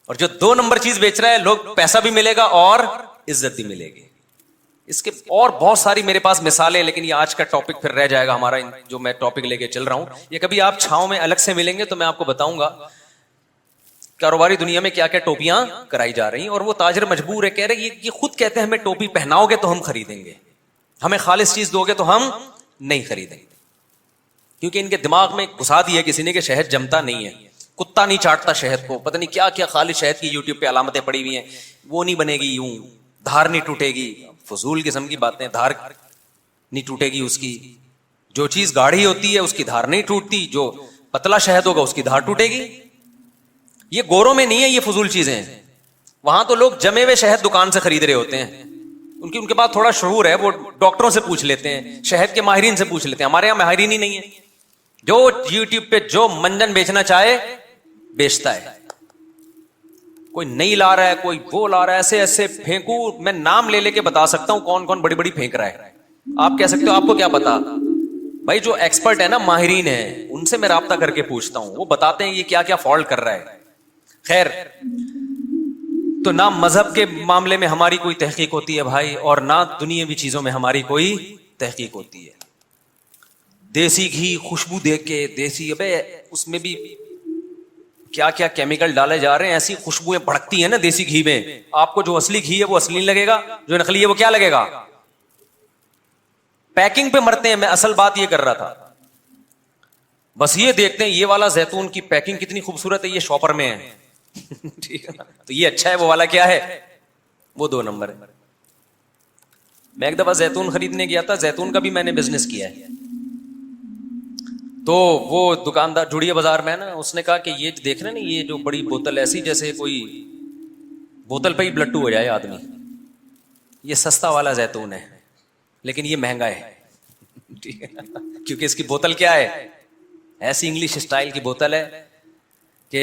اور جو 2 نمبر چیز بیچ رہا ہے, لوگ پیسہ بھی ملے گا اور عزت بھی ملے گی. اس کے اور بہت ساری میرے پاس مثالیں, لیکن یہ آج کا ٹاپک پھر رہ جائے گا ہمارا, جو میں ٹاپک لے کے چل رہا ہوں. یہ کبھی آپ چھاؤں میں الگ سے ملیں گے تو میں آپ کو بتاؤں گا کاروباری دنیا میں کیا کیا ٹوپیاں کرائی جا رہی ہیں. اور وہ تاجر مجبور ہے, کہہ رہے یہ خود کہتے ہیں ہمیں ٹوپی پہناؤ گے تو ہم خریدیں گے, ہمیں خالص چیز دو گے تو ہم نہیں خریدیں گے. کیونکہ ان کے دماغ میں گھسا دیا کسی نے کہ شہد جمتا نہیں ہے, کتا نہیں چاٹتا شہد کو, پتہ نہیں کیا کیا خالص شہد کی یوٹیوب پہ علامتیں پڑی ہوئی ہیں, وہ نہیں بنے گی یوں, دھار نہیں ٹوٹے گی. فضول قسم کی باتیں, دھار نہیں ٹوٹے گی اس کی. جو چیز گاڑھی ہوتی ہے اس کی دھار نہیں ٹوٹتی, جو پتلا شہد ہوگا اس کی دھار ٹوٹے گی. یہ گوروں میں نہیں ہے یہ فضول چیزیں, وہاں تو لوگ جمے ہوئے شہد دکان سے خرید رہے ہوتے ہیں. ان کے پاس تھوڑا شعور ہے, وہ ڈاکٹروں سے پوچھ لیتے ہیں, شہد کے ماہرین سے پوچھ لیتے ہیں. ہمارے یہاں ماہرین ہی نہیں ہے, جو یوٹیوب پہ جو منجن بیچنا چاہے بیچتا ہے. کوئی نہیں لا رہا ہے, کوئی وہ لا رہا ہے, ایسے ایسے پھینکو, میں نام لے لے کے بتا سکتا ہوں کون کون بڑی بڑی پھینک رہا ہے. آپ کہہ سکتے ہو آپ کو کیا پتا, بھائی جو ایکسپرٹ ہے نا, ماہرین ہیں, ان سے میں رابطہ کر کے پوچھتا ہوں, وہ بتاتے ہیں یہ کیا کیا فالٹ کر رہا ہے. خیر, تو نہ مذہب کے معاملے میں ہماری کوئی تحقیق ہوتی ہے بھائی, اور نہ دنیاوی چیزوں میں ہماری کوئی تحقیق ہوتی ہے. دیسی گھی خوشبو دیکھ کے, دیسی, ابے اس میں بھی کیا کیا کیمیکل ڈالے جا رہے ہیں, ایسی خوشبوئیں بھڑکتی ہیں نا دیسی گھی میں, آپ کو جو اصلی گھی ہے وہ اصلی نہیں لگے گا, جو نقلی ہے وہ کیا لگے گا. پیکنگ پہ مرتے ہیں. میں اصل بات یہ کر رہا تھا, بس یہ دیکھتے ہیں یہ والا زیتون کی پیکنگ کتنی خوبصورت ہے, یہ شاپر میں ہے ٹھیک ہے, تو یہ اچھا ہے, وہ والا کیا ہے, وہ 2 نمبر ہے. میں ایک دفعہ زیتون خریدنے گیا تھا, زیتون کا بھی میں نے بزنس کیا ہے. تو وہ دکاندار جڑیے بازار میں نا, اس نے کہا کہ یہ دیکھ رہے نا, یہ جو بڑی بوتل ایسی جیسے کوئی بوتل پہ ہی بلٹو ہو جائے آدمی, یہ سستا والا زیتون ہے لیکن یہ مہنگا ہے ٹھیک ہے, کیونکہ اس کی بوتل کیا ہے, ایسی انگلش اسٹائل کی بوتل ہے کہ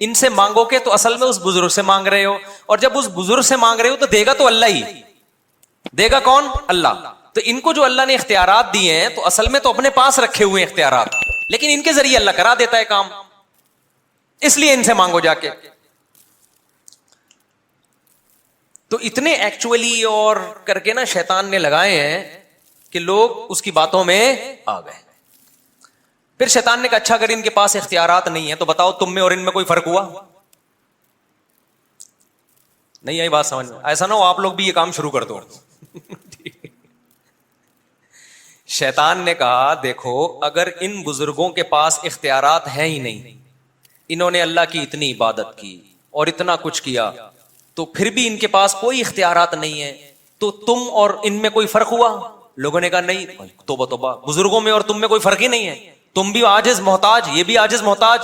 ان سے مانگو گے, تو اصل میں اس بزرگ سے مانگ رہے ہو, اور جب اس بزرگ سے مانگ رہے ہو تو دے گا تو اللہ ہی دے گا. کون؟ اللہ. تو ان کو جو اللہ نے اختیارات دیے ہیں تو اصل میں تو اپنے پاس رکھے ہوئے اختیارات, لیکن ان کے ذریعے اللہ کرا دیتا ہے کام, اس لیے ان سے مانگو جا کے. تو اتنے ایکچولی اور کر کے نا شیطان نے لگائے ہیں کہ لوگ اس کی باتوں میں آ گئے. پھر شیطان نے کہا اچھا اگر ان کے پاس اختیارات نہیں ہیں تو بتاؤ تم میں اور ان میں کوئی فرق ہوا؟ نہیں آئی بات سمجھ میں؟ ایسا نہ ہو آپ لوگ بھی یہ کام شروع کر دو. شیطان نے کہا دیکھو اگر ان بزرگوں کے پاس اختیارات ہیں ہی نہیں, انہوں نے اللہ کی اتنی عبادت کی اور اتنا کچھ کیا, تو پھر بھی ان کے پاس کوئی اختیارات نہیں ہے, تو تم اور ان میں کوئی فرق ہوا؟ لوگوں نے کہا نہیں, توبہ توبہ, بزرگوں میں اور تم میں کوئی فرق ہی نہیں ہے, تم بھی عاجز محتاج, یہ بھی عاجز محتاج,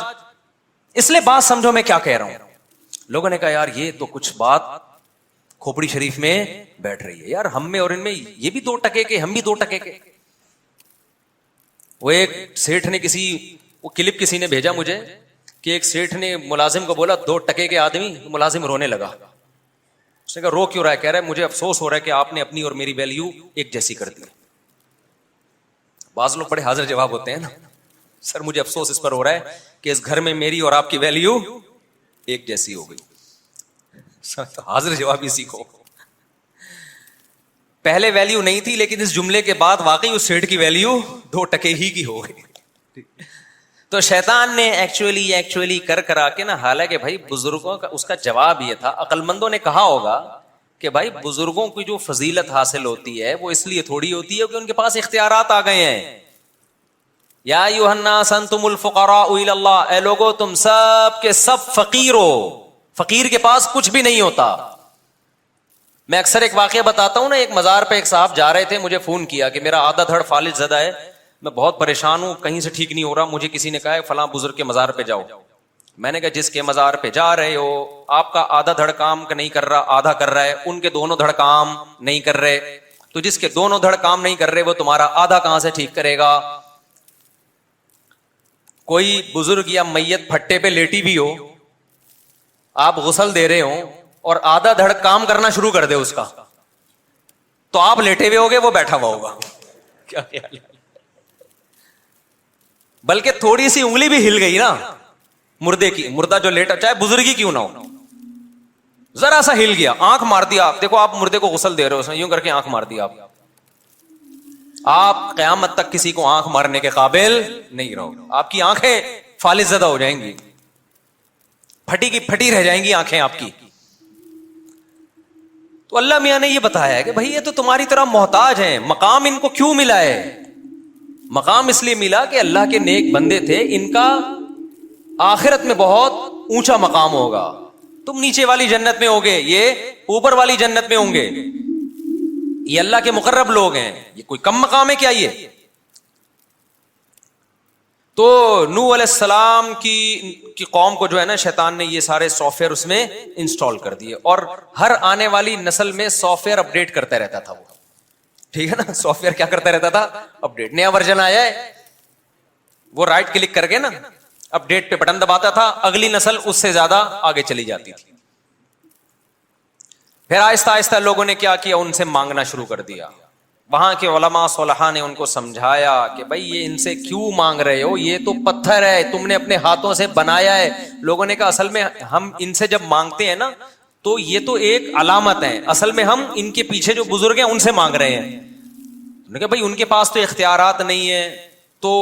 اس لیے بات سمجھو میں کیا کہہ رہا ہوں. لوگوں نے کہا یار یہ تو کچھ بات کھوپڑی شریف میں بیٹھ رہی ہے یار, ہم میں اور ان میں یہ بھی 2 ٹکے کے, ہم بھی 2 ٹکے کے. وہ ایک سیٹھ نے وہ کلپ کسی نے بھیجا مجھے کہ ایک سیٹھ نے ملازم کو بولا 2 ٹکے کے آدمی, ملازم رونے لگا. اس نے کہا رو کیوں رہا ہے؟ کہہ رہا ہے مجھے افسوس ہو رہا ہے کہ آپ نے اپنی اور میری ویلیو ایک جیسی کر دی. بعض لوگ بڑے حاضر جواب ہوتے ہیں نا, سر مجھے افسوس اس پر ہو رہا ہے کہ اس گھر میں میری اور آپ کی ویلیو ایک جیسی ہو گئی. حاضر جواب ہی سیکھو. پہلے ویلیو نہیں تھی, لیکن اس جملے کے بعد واقعی اس سیٹ کی ویلیو 2 ٹکے ہی کی ہو گئی. تو شیطان نے ایکچولی کر کرا کے نا, حالانکہ بھائی بزرگوں کا اس کا جواب یہ تھا, عقل مندوں نے کہا ہوگا کہ بھائی بزرگوں کی جو فضیلت حاصل ہوتی ہے وہ اس لیے تھوڑی ہوتی ہے کہ ان کے پاس اختیارات آ گئے ہیں. یا ایھا الناس انتم الفقراء الی اللہ, اے لوگو تم سب کے سب فقیر ہو, فقیر کے پاس کچھ بھی نہیں ہوتا. میں اکثر ایک واقعہ بتاتا ہوں نا, ایک مزار پہ ایک صاحب جا رہے تھے, مجھے فون کیا کہ میرا آدھا دھڑ فالج زدہ ہے, میں بہت پریشان ہوں, کہیں سے ٹھیک نہیں ہو رہا, مجھے کسی نے کہا ہے فلاں بزرگ کے مزار پہ جاؤ. میں نے کہا جس کے مزار پہ جا رہے ہو آپ کا آدھا دھڑ کام نہیں کر رہا, آدھا کر رہا ہے, ان کے دونوں دھڑ کام نہیں کر رہے, تو جس کے دونوں دھڑ کام نہیں کر رہے وہ تمہارا آدھا کہاں سے ٹھیک کرے گا؟ کوئی بزرگ یا میت پھٹے پہ لیٹی بھی ہو, آپ غسل دے رہے ہو اور آدھا دھڑ کام کرنا شروع کر دے اس کا, تو آپ لیٹے ہوئے ہوگے, وہ بیٹھا ہوا ہوگا. کیا خیال ہے؟ بلکہ تھوڑی سی انگلی بھی ہل گئی نا مردے کی, مردہ جو لیٹا چاہے بزرگی کیوں نہ ہو, ذرا سا ہل گیا, آنکھ مار دیا. آپ دیکھو آپ مردے کو غسل دے رہے ہو, اس نے یوں کر کے آنکھ مار دیا, آپ قیامت تک کسی کو آنکھ مارنے کے قابل نہیں رہو, آپ کی آنکھیں فالج زدہ ہو جائیں گی, پھٹی کی پھٹی رہ جائیں گی آنکھیں آپ کی. تو اللہ میاں نے یہ بتایا ہے کہ بھائی یہ تو تمہاری طرح محتاج ہیں, مقام ان کو کیوں ملا ہے؟ مقام اس لیے ملا کہ اللہ کے نیک بندے تھے, ان کا آخرت میں بہت اونچا مقام ہوگا. تم نیچے والی جنت میں ہوگے, یہ اوپر والی جنت میں ہوں گے, یہ اللہ کے مقرب لوگ ہیں, یہ کوئی کم مقام ہے کیا یہ؟ تو نوح علیہ السلام کی قوم کو جو ہے نا شیطان نے یہ سارے سافٹ ویئر اس میں انسٹال کر دیے, اور ہر آنے والی نسل میں سافٹ ویئر اپڈیٹ کرتا رہتا تھا وہ, ٹھیک ہے نا, سافٹ ویئر کیا کرتا رہتا تھا؟ اپڈیٹ. نیا ورژن آیا ہے, وہ رائٹ کلک کر کے نا اپڈیٹ پہ بٹن دباتا تھا, اگلی نسل اس سے زیادہ آگے چلی جاتی تھی. پھر آہستہ آہستہ لوگوں نے کیا کیا, ان سے مانگنا شروع کر دیا. وہاں کے علماء صلحاء نے ان کو سمجھایا کہ بھائی یہ ان سے کیوں مانگ رہے ہو, یہ تو پتھر ہے, تم نے اپنے ہاتھوں سے بنایا ہے. لوگوں نے کہا اصل میں ہم ان سے جب مانگتے ہیں نا تو یہ تو ایک علامت ہے, اصل میں ہم ان کے پیچھے جو بزرگ ہیں ان سے مانگ رہے ہیں. انہوں نے کہا بھائی ان کے پاس تو اختیارات نہیں ہے تو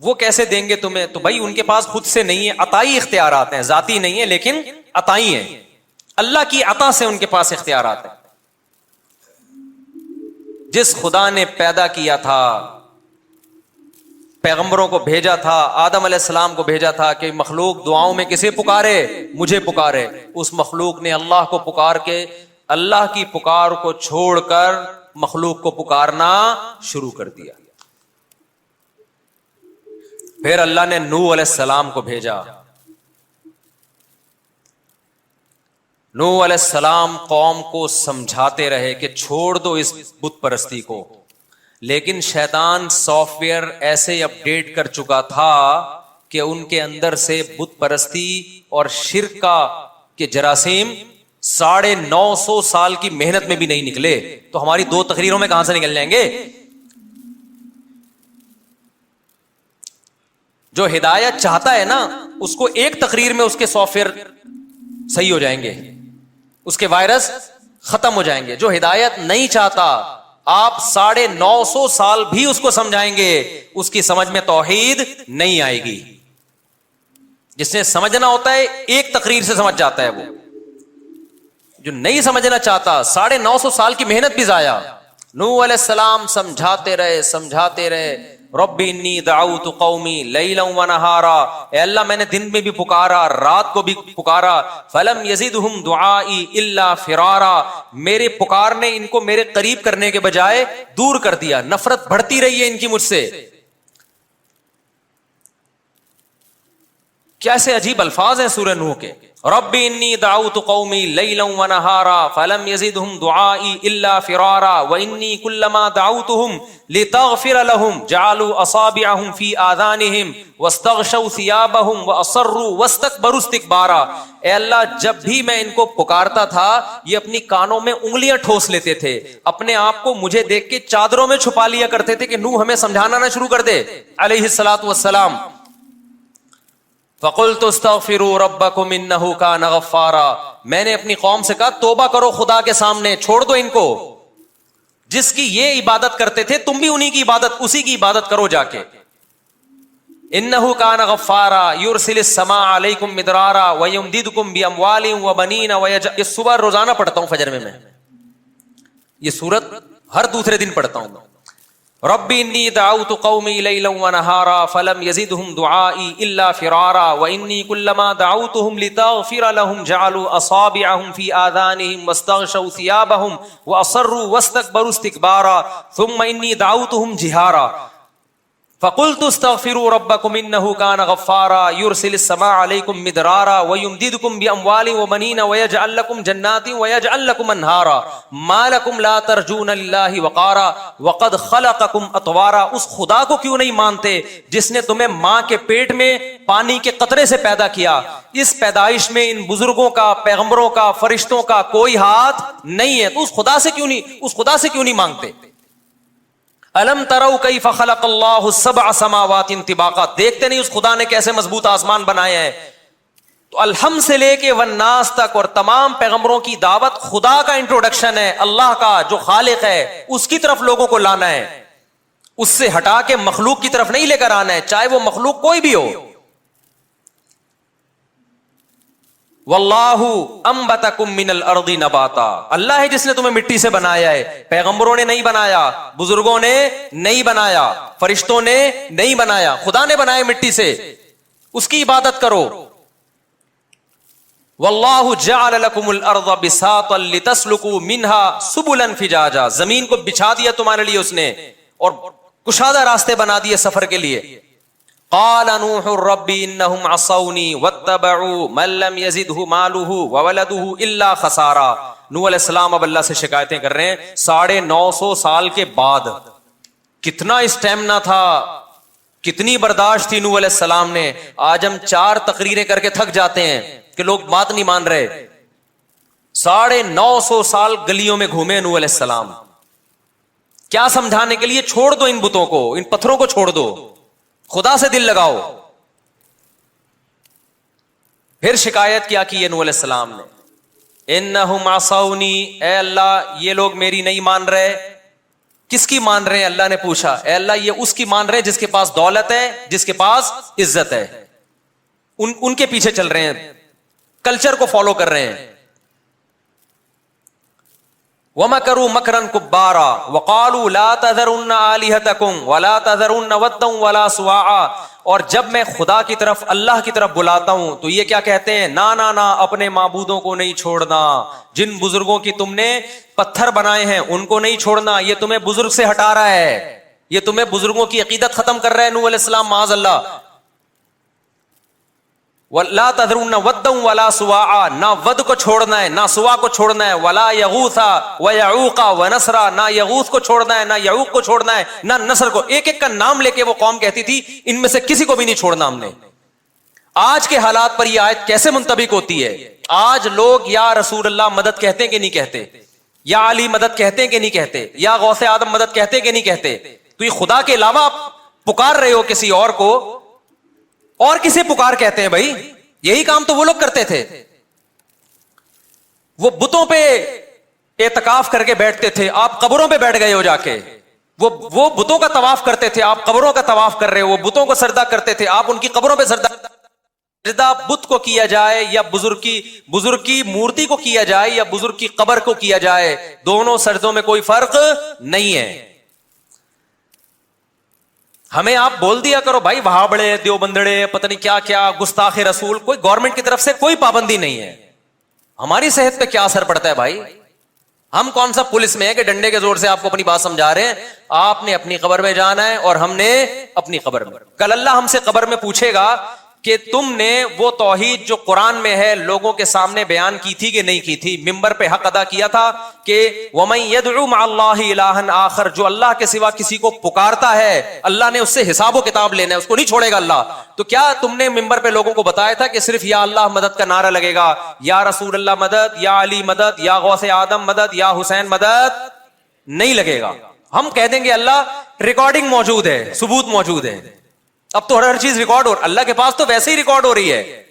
وہ کیسے دیں گے تمہیں؟ تو بھائی ان کے پاس خود سے نہیں ہے, عطائی اختیارات ہیں, ذاتی نہیں ہے لیکن عطائی ہیں, اللہ کی عطا سے ان کے پاس اختیارات ہیں. جس خدا نے پیدا کیا تھا, پیغمبروں کو بھیجا تھا, آدم علیہ السلام کو بھیجا تھا کہ مخلوق دعاؤں میں کسے پکارے؟ مجھے پکارے. اس مخلوق نے اللہ کو پکار کے اللہ کی پکار کو چھوڑ کر مخلوق کو پکارنا شروع کر دیا. پھر اللہ نے نوح علیہ السلام کو بھیجا. نوح علیہ السلام قوم کو سمجھاتے رہے کہ چھوڑ دو اس بت پرستی کو, لیکن شیطان سافٹ ویئر ایسے اپڈیٹ کر چکا تھا کہ ان کے اندر سے بت پرستی اور شرک کا کے جراثیم 950 سال کی محنت میں بھی نہیں نکلے، تو ہماری 2 تقریروں میں کہاں سے نکل جائیں گے؟ جو ہدایت چاہتا ہے نا، اس کو ایک تقریر میں اس کے سافٹ ویئر صحیح ہو جائیں گے، اس کے وائرس ختم ہو جائیں گے۔ جو ہدایت نہیں چاہتا، آپ 950 سال بھی اس کو سمجھائیں گے، اس کی سمجھ میں توحید نہیں آئے گی۔ جس نے سمجھنا ہوتا ہے ایک تقریر سے سمجھ جاتا ہے، وہ جو نہیں سمجھنا چاہتا 950 سال کی محنت بھی ضائع۔ نوح علیہ السلام سمجھاتے رہے، رب انی دعوت قومی لیلا ونہارا، اے اللہ میں نے دن میں بھی پکارا، رات کو بھی پکارا، فلم یزدہم دعائی الا فرارا، میرے پکارنے ان کو میرے قریب کرنے کے بجائے دور کر دیا، نفرت بڑھتی رہی ہے ان کی مجھ سے۔ کیسے عجیب الفاظ ہیں سورہ نوح کے، رب انی دعوت قومی لیلا ونہارا فلم یزدہم دعائی الا فرارا وانی کلما دعوتہم لتغفر لہم جعلوا اصابعہم فی آذانہم واستغشوا ثیابہم واصروا واستکبروا استکبارا، اے اللہ جب بھی میں ان کو پکارتا تھا یہ اپنی کانوں میں انگلیاں ٹھوس لیتے تھے، اپنے آپ کو مجھے دیکھ کے چادروں میں چھپا لیا کرتے تھے کہ نوح ہمیں سمجھانا نہ شروع کر دے علیہ الصلوۃ والسلام۔ فَقُلْتُ اسْتَغْفِرُوا رَبَّكُمْ إِنَّهُ كَانَ غَفَّارًا، میں نے اپنی قوم سے کہا توبہ کرو خدا کے سامنے، چھوڑ دو ان کو، جس کی یہ عبادت کرتے تھے تم بھی انہی کی عبادت، اسی کی عبادت کرو جا کے۔ إِنَّهُ كَانَ غَفَّارًا يُرْسِلِ السَّمَاءَ عَلَيْكُمْ مِدْرَارًا وَيُمْدِدْكُمْ بِأَمْوَالٍ وَبَنِينَ یہ صبح روزانہ پڑھتا ہوں فجر میں یہ سورت ہر دوسرے دن پڑھتا ہوں۔ رب انی دعوت قومی لیلا ونہارا فلم یزدہم دعائی الا فرارا وانی کلما دعوتہم لتغفر لہم جعلوا اصابعہم فی آذانہم واستغشوا ثیابہم واصروا واستکبروا استکبارا ثم انی دعوتہم جہارا فقلت استغفروا ربکم انہ کان غفارا یرسل السماء علیکم مدرارا ویمددکم باموال وبنین ویجعل لکم جنات ویجعل لکم انہارا ما لکم لا ترجون للہ وقارا وقد خلقکم اطوارا، اس خدا کو کیوں نہیں مانتے جس نے تمہیں ماں کے پیٹ میں پانی کے قطرے سے پیدا کیا؟ اس پیدائش میں ان بزرگوں کا، پیغمبروں کا، فرشتوں کا کوئی ہاتھ نہیں ہے، تو اس خدا سے کیوں نہیں مانگتے؟ الم تروا کیف خلق اللہ سبع سماوات طباقا، دیکھتے نہیں اس خدا نے کیسے مضبوط آسمان بنائے ہیں؟ تو الحمد سے لے کے والناس تک اور تمام پیغمبروں کی دعوت خدا کا انٹروڈکشن ہے، اللہ کا جو خالق ہے اس کی طرف لوگوں کو لانا ہے، اس سے ہٹا کے مخلوق کی طرف نہیں لے کر آنا ہے، چاہے وہ مخلوق کوئی بھی ہو۔ واللہ انبتکم من الارض نباتا، اللہ ہے جس نے تمہیں مٹی سے بنایا ہے، پیغمبروں نے نہیں بنایا، بزرگوں نے نہیں بنایا، فرشتوں نے نہیں بنایا، خدا نے بنایا مٹی سے، اس کی عبادت کرو۔ واللہ جعل لکم الارض بساطا لتسلکوا منها سبلا فجاجا، زمین کو بچھا دیا تمہارے لیے اس نے اور کشادہ راستے بنا دیے سفر کے لیے۔ قال نوح رب انہم عصونی واتبعوا من لم یزدہ مالہ وولدہ الا خسارا۔ نوح علیہ السلام اب اللہ سے شکایتیں کر رہے ہیں 950 سال کے بعد۔ کتنا اسٹیمنا تھا، کتنی برداشت تھی نوح علیہ السلام نے۔ آج ہم 4 تقریریں کر کے تھک جاتے ہیں کہ لوگ بات نہیں مان رہے۔ 950 سال گلیوں میں گھومے نوح علیہ السلام، کیا سمجھانے کے لیے؟ چھوڑ دو ان بتوں کو، ان پتھروں کو چھوڑ دو، خدا سے دل لگاؤ۔ پھر شکایت کیا کی ہے نوح علیہ السلام نے؟ انہم عصونی، اے اللہ یہ لوگ میری نہیں مان رہے۔ کس کی مان رہے ہیں؟ اللہ نے پوچھا، اے اللہ یہ اس کی مان رہے ہیں جس کے پاس دولت ہے، جس کے پاس عزت ہے، ان کے پیچھے چل رہے ہیں، کلچر کو فالو کر رہے ہیں۔ وَمَكَرُوا مَكْرًا كُبَّارًا وَقَالُوا لَا تَذَرُنَّ آلِهَتَكُمْ وَلَا تَذَرُنَّ وَدًّا وَلَا سُوَاعًا، اور جب میں خدا کی طرف، اللہ کی طرف بلاتا ہوں تو یہ کیا کہتے ہیں؟ نا نا نا، اپنے معبودوں کو نہیں چھوڑنا، جن بزرگوں کی تم نے پتھر بنائے ہیں ان کو نہیں چھوڑنا، یہ تمہیں بزرگ سے ہٹا رہا ہے، یہ تمہیں بزرگوں کی عقیدت ختم کر رہا ہے۔ نوح علیہ السلام معاذ اللہ، وَلَا تَذَرُنَّ وَدًّا وَلَا سُوَاعًا، نہ ود کو چھوڑنا ہے نہ سوا کو چھوڑنا ہے، وَلَا يَغُوثَ وَيَعُوقَ وَنَسْرًا، نہ یغوث کو چھوڑنا ہے نہ یعوق کو چھوڑنا ہے نہ نصر کو۔ ایک ایک کا نام لے کے وہ قوم کہتی تھی ان میں سے کسی کو بھی نہیں چھوڑنا ہم نے۔ آج کے حالات پر یہ آیت کیسے منطبق ہوتی ہے؟ آج لوگ یا رسول اللہ مدد کہتے ہیں کہ نہیں کہتے، یا علی مدد کہتے ہیں کہ نہیں کہتے، یا غوث آدم مدد کہتے ہیں کہ نہیں کہتے؟ تو یہ خدا کے علاوہ آپ پکار رہے ہو کسی اور کو، اور کسے پکار کہتے ہیں بھائی؟ یہی کام تو وہ لوگ کرتے تھے، وہ بتوں پہ اعتکاف کر کے بیٹھتے تھے، آپ قبروں پہ بیٹھ گئے ہو جا کے، وہ بتوں کا طواف کرتے تھے، آپ قبروں کا طواف کر رہے ہو، وہ بتوں کو سجدہ کرتے تھے، آپ ان کی قبروں پہ سجدہ بت کو کیا جائے یا بزرگ کی مورتی کو کیا جائے یا بزرگ کی قبر کو کیا جائے، دونوں سجدوں میں کوئی فرق نہیں ہے۔ ہمیں آپ بول دیا کرو بھائی وہاں بڑے دیوبندڑے پتہ نہیں کیا کیا گستاخ رسول، کوئی گورنمنٹ کی طرف سے کوئی پابندی نہیں ہے۔ ہماری صحت پہ کیا اثر پڑتا ہے بھائی؟ ہم کون سا پولیس میں ہے کہ ڈنڈے کے زور سے آپ کو اپنی بات سمجھا رہے ہیں؟ آپ نے اپنی قبر میں جانا ہے اور ہم نے اپنی قبر میں۔ کل اللہ ہم سے قبر میں پوچھے گا کہ تم نے وہ توحید جو قرآن میں ہے لوگوں کے سامنے بیان کی تھی کہ نہیں کی تھی؟ ممبر پہ حق ادا کیا تھا کہ وَمَن يَدْعُ مَعَ اللَّهِ إِلَٰهًا آخر، جو اللہ کے سوا کسی کو پکارتا ہے اللہ نے اس سے حساب و کتاب لینا ہے، اس کو نہیں چھوڑے گا اللہ۔ تو کیا تم نے ممبر پہ لوگوں کو بتایا تھا کہ صرف یا اللہ مدد کا نعرہ لگے گا، یا رسول اللہ مدد، یا علی مدد، یا غوث آدم مدد، یا حسین مدد؟ نہیں لگے گا۔ ہم کہہ دیں گے اللہ ریکارڈنگ موجود ہے، ثبوت موجود ہے، اب تو ہر چیز ریکارڈ ہو، اللہ کے پاس تو ویسے ہی ریکارڈ ہو رہی ہے،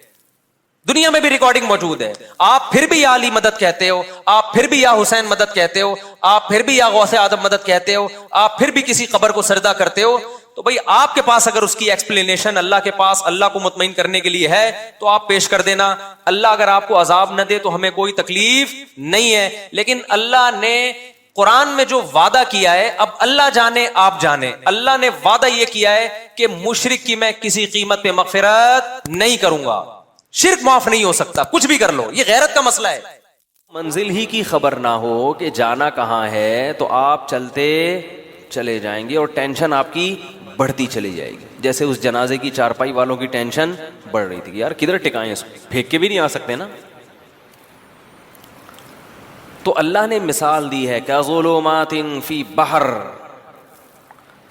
دنیا میں بھی ریکارڈنگ موجود ہے۔ آپ پھر بھی یا علی مدد کہتے ہو، آپ پھر بھی یا حسین مدد کہتے ہو، آپ پھر بھی یا غوث آدم مدد کہتے ہو، آپ پھر بھی کسی قبر کو سجدہ کرتے ہو، تو بھئی آپ کے پاس اگر اس کی ایکسپلینیشن اللہ کے پاس اللہ کو مطمئن کرنے کے لیے ہے تو آپ پیش کر دینا۔ اللہ اگر آپ کو عذاب نہ دے تو ہمیں کوئی تکلیف نہیں ہے، لیکن اللہ نے قرآن میں جو وعدہ کیا ہے، اب اللہ جانے آپ جانے، اللہ نے وعدہ یہ کیا ہے کہ مشرک کی میں کسی قیمت پہ مغفرت نہیں کروں گا، شرک معاف نہیں ہو سکتا، کچھ بھی کر لو، یہ غیرت کا مسئلہ ہے۔ منزل ہی کی خبر نہ ہو کہ جانا کہاں ہے تو آپ چلتے چلے جائیں گے اور ٹینشن آپ کی بڑھتی چلی جائے گی، جیسے اس جنازے کی چارپائی والوں کی ٹینشن بڑھ رہی تھی کہ یار کدھر ٹکائیں اس کو، پھینک کے بھی نہیں آ سکتے نا۔ تو اللہ نے مثال دی ہے کہ ظلمات فی بحر،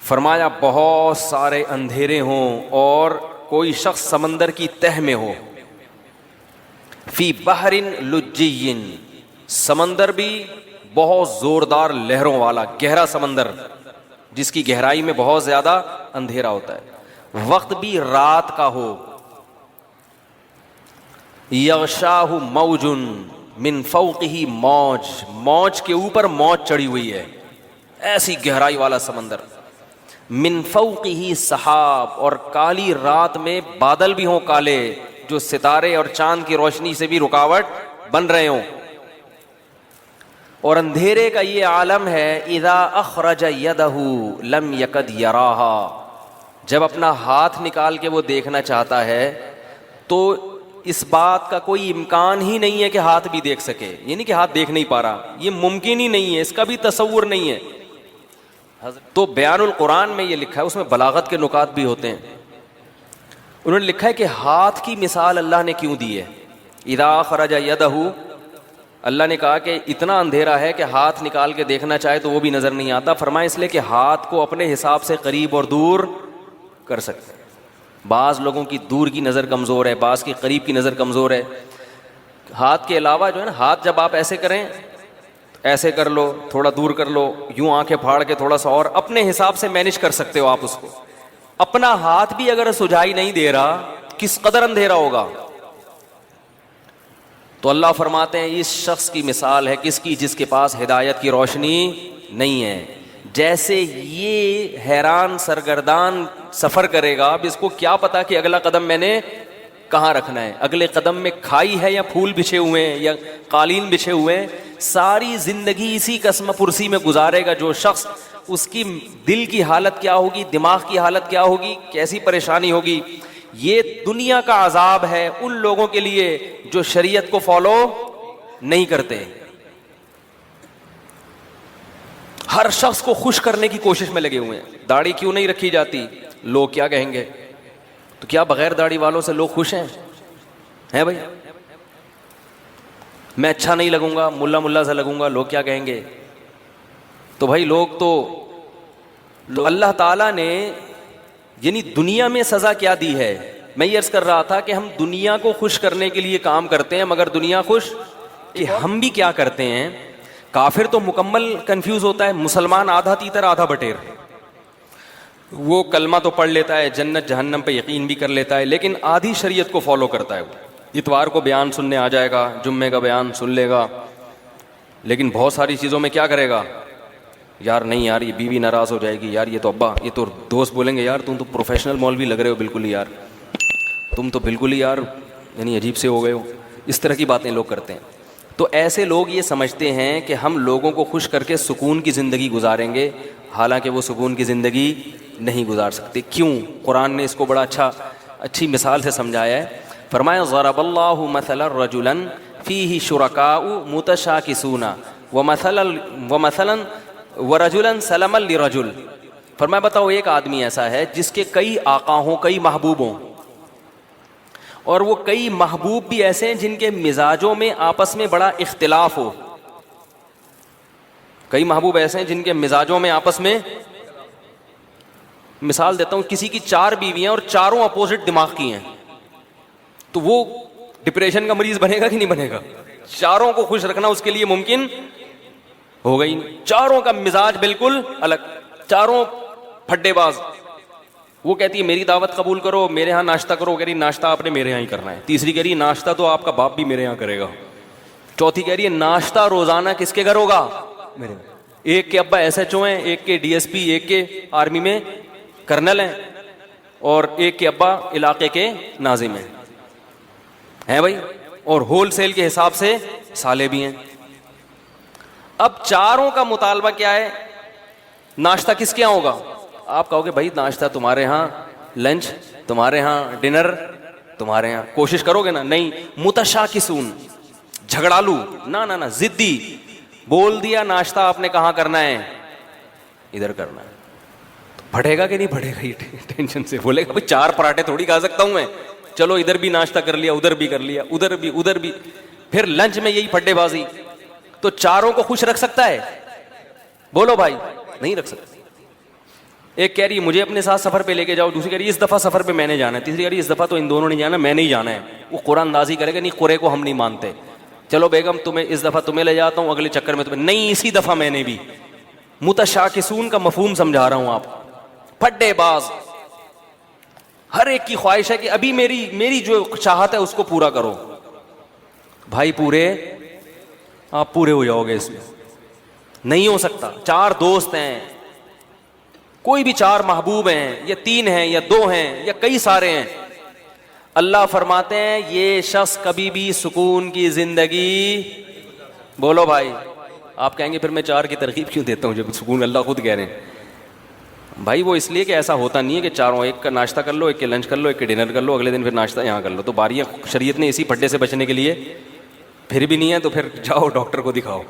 فرمایا بہت سارے اندھیرے ہوں اور کوئی شخص سمندر کی تہ میں ہو، فی بحر لجی، سمندر بھی بہت زوردار لہروں والا گہرا سمندر جس کی گہرائی میں بہت زیادہ اندھیرا ہوتا ہے، وقت بھی رات کا ہو، یغشاہ موج من فوقہ موج، موج کے اوپر موج چڑھی ہوئی ہے، ایسی گہرائی والا سمندر، من فوقہ سحاب، اور کالی رات میں بادل بھی ہوں کالے جو ستارے اور چاند کی روشنی سے بھی رکاوٹ بن رہے ہوں، اور اندھیرے کا یہ عالم ہے اذا اخرج یدہ لم یکد یراہا، جب اپنا ہاتھ نکال کے وہ دیکھنا چاہتا ہے تو اس بات کا کوئی امکان ہی نہیں ہے کہ ہاتھ بھی دیکھ سکے، یعنی کہ ہاتھ دیکھ نہیں پا رہا، یہ ممکن ہی نہیں ہے، اس کا بھی تصور نہیں ہے۔ تو بیان القرآن میں یہ لکھا ہے، اس میں بلاغت کے نکات بھی ہوتے ہیں، انہوں نے لکھا ہے کہ ہاتھ کی مثال اللہ نے کیوں دی ہے، اذا اخرج یدہ، اللہ نے کہا کہ اتنا اندھیرا ہے کہ ہاتھ نکال کے دیکھنا چاہے تو وہ بھی نظر نہیں آتا، فرمایا اس لیے کہ ہاتھ کو اپنے حساب سے قریب اور دور کر سکتے ہیں، بعض لوگوں کی دور کی نظر کمزور ہے، بعض کی قریب کی نظر کمزور ہے۔ ہاتھ کے علاوہ جو ہے نا، ہاتھ جب آپ ایسے کریں، ایسے کر لو، تھوڑا دور کر لو، یوں آنکھیں پھاڑ کے تھوڑا سا، اور اپنے حساب سے مینج کر سکتے ہو آپ اس کو۔ اپنا ہاتھ بھی اگر سجائی نہیں دے رہا کس قدر اندھیرا ہوگا۔ تو اللہ فرماتے ہیں اس شخص کی مثال ہے کس کی، جس کے پاس ہدایت کی روشنی نہیں ہے، جیسے یہ حیران سرگردان سفر کرے گا، اب اس کو کیا پتا کہ اگلا قدم میں نے کہاں رکھنا ہے، اگلے قدم میں کھائی ہے یا پھول بچھے ہوئے ہیں یا قالین بچھے ہوئے ہیں، ساری زندگی اسی قسم پرسی میں گزارے گا جو شخص، اس کی دل کی حالت کیا ہوگی، دماغ کی حالت کیا ہوگی، کیسی پریشانی ہوگی۔ یہ دنیا کا عذاب ہے ان لوگوں کے لیے جو شریعت کو فالو نہیں کرتے، ہر شخص کو خوش کرنے کی کوشش میں لگے ہوئے ہیں، داڑھی کیوں نہیں رکھی جاتی، لوگ کیا کہیں گے، تو کیا بغیر داڑھی والوں سے لوگ خوش ہیں بھائی؟ میں اچھا نہیں لگوں گا، ملا سا لگوں گا، لوگ کیا کہیں گے؟ تو بھائی لوگ تو اللہ تعالیٰ نے یعنی دنیا میں سزا کیا دی ہے میں یہ عرض کر رہا تھا کہ ہم دنیا کو خوش کرنے کے لیے کام کرتے ہیں، مگر دنیا خوش کہ ہم بھی کیا کرتے ہیں. کافر تو مکمل کنفیوز ہوتا ہے، مسلمان آدھا تیتر آدھا بٹیر. وہ کلمہ تو پڑھ لیتا ہے، جنت جہنم پہ یقین بھی کر لیتا ہے، لیکن آدھی شریعت کو فالو کرتا ہے. وہ اتوار کو بیان سننے آ جائے گا، جمعے کا بیان سن لے گا، لیکن بہت ساری چیزوں میں کیا کرے گا، یار نہیں یار یہ بیوی ناراض ہو جائے گی، یار یہ تو ابا، یہ تو دوست بولیں گے یار تم تو پروفیشنل مولوی لگ رہے ہو بالکل ہی یار، تم تو بالکل ہی یار یعنی عجیب سے ہو گئے ہو. اس طرح کی باتیں لوگ کرتے ہیں. تو ایسے لوگ یہ سمجھتے ہیں کہ ہم لوگوں کو خوش کر کے سکون کی زندگی گزاریں گے، حالانکہ وہ سکون کی زندگی نہیں گزار سکتے. کیوں؟ قرآن نے اس کو بڑا اچھی مثال سے سمجھایا ہے. فرمایا ضرب اللہ مثلا رجلا فیہ شرکاء متشاکسون ومثلا ورجلا سلما لرجل. فرمایا بتاؤ ایک آدمی ایسا ہے جس کے کئی آقا ہوں، کئی محبوب ہوں، اور وہ کئی محبوب بھی ایسے ہیں جن کے مزاجوں میں آپس میں بڑا اختلاف ہو. کئی محبوب ایسے ہیں جن کے مزاجوں میں آپس میں، مثال دیتا ہوں، کسی کی 4 بیویاں اور چاروں اپوزٹ دماغ کی ہیں، تو وہ ڈپریشن کا مریض بنے گا کہ نہیں بنے گا؟ چاروں کو خوش رکھنا اس کے لیے ممکن ہوگا ہی نہیں. چاروں کا مزاج بالکل الگ، چاروں پھڈے باز. وہ کہتی ہے میری دعوت قبول کرو، میرے ہاں ناشتہ کرو، وہ کہہ رہی ناشتہ آپ نے میرے ہاں ہی کرنا ہے. تیسری کہہ رہی ناشتہ تو آپ کا باپ بھی میرے یہاں کرے گا. چوتھی کہہ رہی ہے ناشتہ روزانہ کس کے گھر ہوگا؟ میرے. ایک کے ابا SHO ہیں، ایک کے DSP، ایک کے آرمی میں کرنل ہیں، اور ایک کے ابا علاقے کے ناظم ہیں بھائی، اور ہول سیل کے حساب سے سالے بھی ہیں. اب چاروں کا مطالبہ کیا ہے؟ ناشتہ کس کے یہاں ہوگا؟ آپ کہو گے بھائی ناشتہ تمہارے ہاں، لنچ تمہارے ہاں، ڈنر تمہارے ہاں. کوشش کرو گے نا؟ نہیں. متشاکسون، جھگڑالو، نہ ضدی. بول دیا ناشتہ آپ نے کہاں کرنا ہے؟ ادھر کرنا ہے. تو پھٹے گا کہ نہیں پھٹے گا؟ یہ ٹینشن سے بولے گا بھائی 4 پراٹھے تھوڑی کھا سکتا ہوں میں، چلو ادھر بھی ناشتہ کر لیا، ادھر بھی کر لیا، ادھر بھی. پھر لنچ میں یہی پھڈے بازی. تو چاروں کو خوش رکھ سکتا ہے؟ بولو بھائی، نہیں رکھ سکتا. ایک کہہ رہی ہے مجھے اپنے ساتھ سفر پہ لے کے جاؤ، دوسری کہہ رہی ہے اس دفعہ سفر پہ میں نے جانا ہے، تیسری کہہ رہی ہے اس دفعہ تو ان دونوں نے جانا، میں نہیں جانا ہے. وہ قرآن اندازی کرے گا نہیں، قرے کو ہم نہیں مانتے، چلو بیگم تمہیں اس دفعہ تمہیں لے جاتا ہوں، اگلے چکر میں تمہیں نہیں، اسی دفعہ میں نے بھی. متشاکسون کا مفہوم سمجھا رہا ہوں آپ. پھڈے باز، ہر ایک کی خواہش ہے کہ ابھی میری جو چاہت ہے اس کو پورا کرو. بھائی آپ پورے ہو جاؤ گے اس میں، نہیں ہو سکتا. 4 دوست ہیں، کوئی بھی 4 محبوب ہیں، یا 3 ہیں، یا 2 ہیں، یا کئی سارے ہیں. اللہ فرماتے ہیں یہ شخص کبھی بھی سکون کی زندگی، بولو بھائی. آپ کہیں گے پھر میں 4 کی ترغیب کیوں دیتا ہوں جب سکون اللہ خود کہہ رہے ہیں. بھائی وہ اس لیے کہ ایسا ہوتا نہیں ہے کہ چاروں، ایک کا ناشتہ کر لو، ایک کے لنچ کر لو، ایک کے ڈنر کر لو، اگلے دن پھر ناشتہ یہاں کر لو. تو باریاں شریعت نے اسی پھڈے سے بچنے کے لیے، پھر بھی نہیں ہے تو پھر جاؤ ڈاکٹر کو دکھاؤ.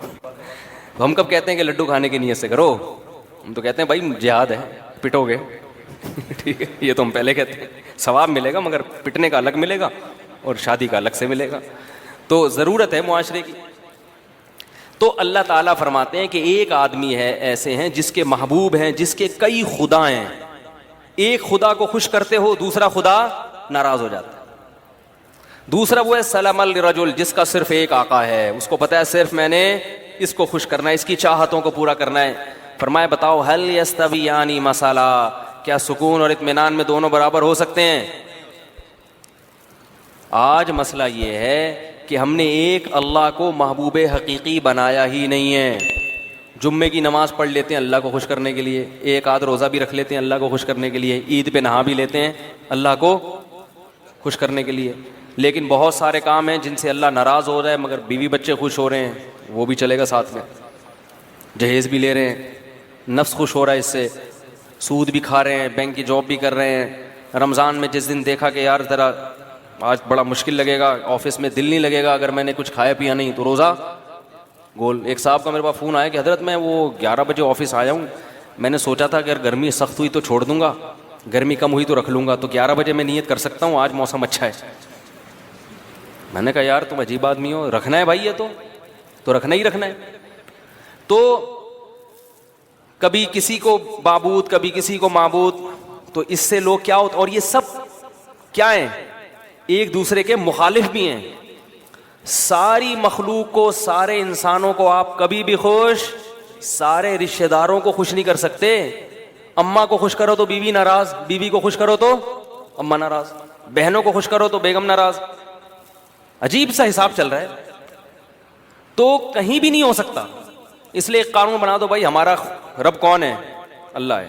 ہم کب کہتے ہیں کہ لڈو کھانے کی نیت سے کرو؟ ہم تو کہتے ہیں بھائی جہاد ہے، پٹو گے. ٹھیک ہے، یہ تو ہم پہلے کہتے ہیں ثواب ملے گا، مگر پٹنے کا الگ ملے گا اور شادی کا الگ سے ملے گا. تو ضرورت ہے معاشرے کی. تو اللہ تعالیٰ فرماتے ہیں کہ ایک آدمی ہے ایسے ہیں جس کے محبوب ہیں، جس کے کئی خدا ہیں. ایک خدا کو خوش کرتے ہو، دوسرا خدا ناراض ہو جاتا ہے. دوسرا وہ ہے سلام الرجل، جس کا صرف ایک آقا ہے، اس کو پتا ہے صرف میں نے اس کو خوش کرنا ہے، اس کی چاہتوں کو پورا کرنا ہے. فرمایا بتاؤ هل يستويان مثلا، کیا سکون اور اطمینان میں دونوں برابر ہو سکتے ہیں؟ آج مسئلہ یہ ہے کہ ہم نے ایک اللہ کو محبوب حقیقی بنایا ہی نہیں ہے. جمعے کی نماز پڑھ لیتے ہیں اللہ کو خوش کرنے کے لیے، ایک آدھ روزہ بھی رکھ لیتے ہیں اللہ کو خوش کرنے کے لیے، عید پہ نہا بھی لیتے ہیں اللہ کو خوش کرنے کے لیے. لیکن بہت سارے کام ہیں جن سے اللہ ناراض ہو رہا ہے، مگر بیوی بچے خوش ہو رہے ہیں، وہ بھی چلے گا ساتھ میں. جہیز بھی لے رہے ہیں، نفس خوش ہو رہا ہے اس سے، سود بھی کھا رہے ہیں، بینک کی جاب بھی کر رہے ہیں. رمضان میں جس دن دیکھا کہ یار ذرا آج بڑا مشکل لگے گا، آفس میں دل نہیں لگے گا اگر میں نے کچھ کھایا پیا نہیں، تو روزہ گول. ایک صاحب کا میرے پاس فون آیا کہ حضرت میں وہ 11 بجے آفس آیا ہوں، میں نے سوچا تھا کہ اگر گرمی سخت ہوئی تو چھوڑ دوں گا، گرمی کم ہوئی تو رکھ لوں گا، تو 11 بجے میں نیت کر سکتا ہوں، آج موسم اچھا ہے. میں نے کہا یار تم عجیب آدمی ہو، رکھنا ہے بھائی یہ تو رکھنا ہی رکھنا ہے. تو کبھی کسی کو معبود، کبھی کسی کو معبود، تو اس سے لوگ کیا ہوتا. اور یہ سب کیا ہیں؟ ایک دوسرے کے مخالف بھی ہیں. ساری مخلوق کو، سارے انسانوں کو آپ کبھی بھی خوش، سارے رشتہ داروں کو خوش نہیں کر سکتے. اماں کو خوش کرو تو بیوی ناراض، بیوی کو خوش کرو تو اماں ناراض، بہنوں کو خوش کرو تو بیگم ناراض. عجیب سا حساب چل رہا ہے. تو کہیں بھی نہیں ہو سکتا. اس لیے ایک قانون بنا دو، بھائی ہمارا رب کون ہے؟ اللہ ہے.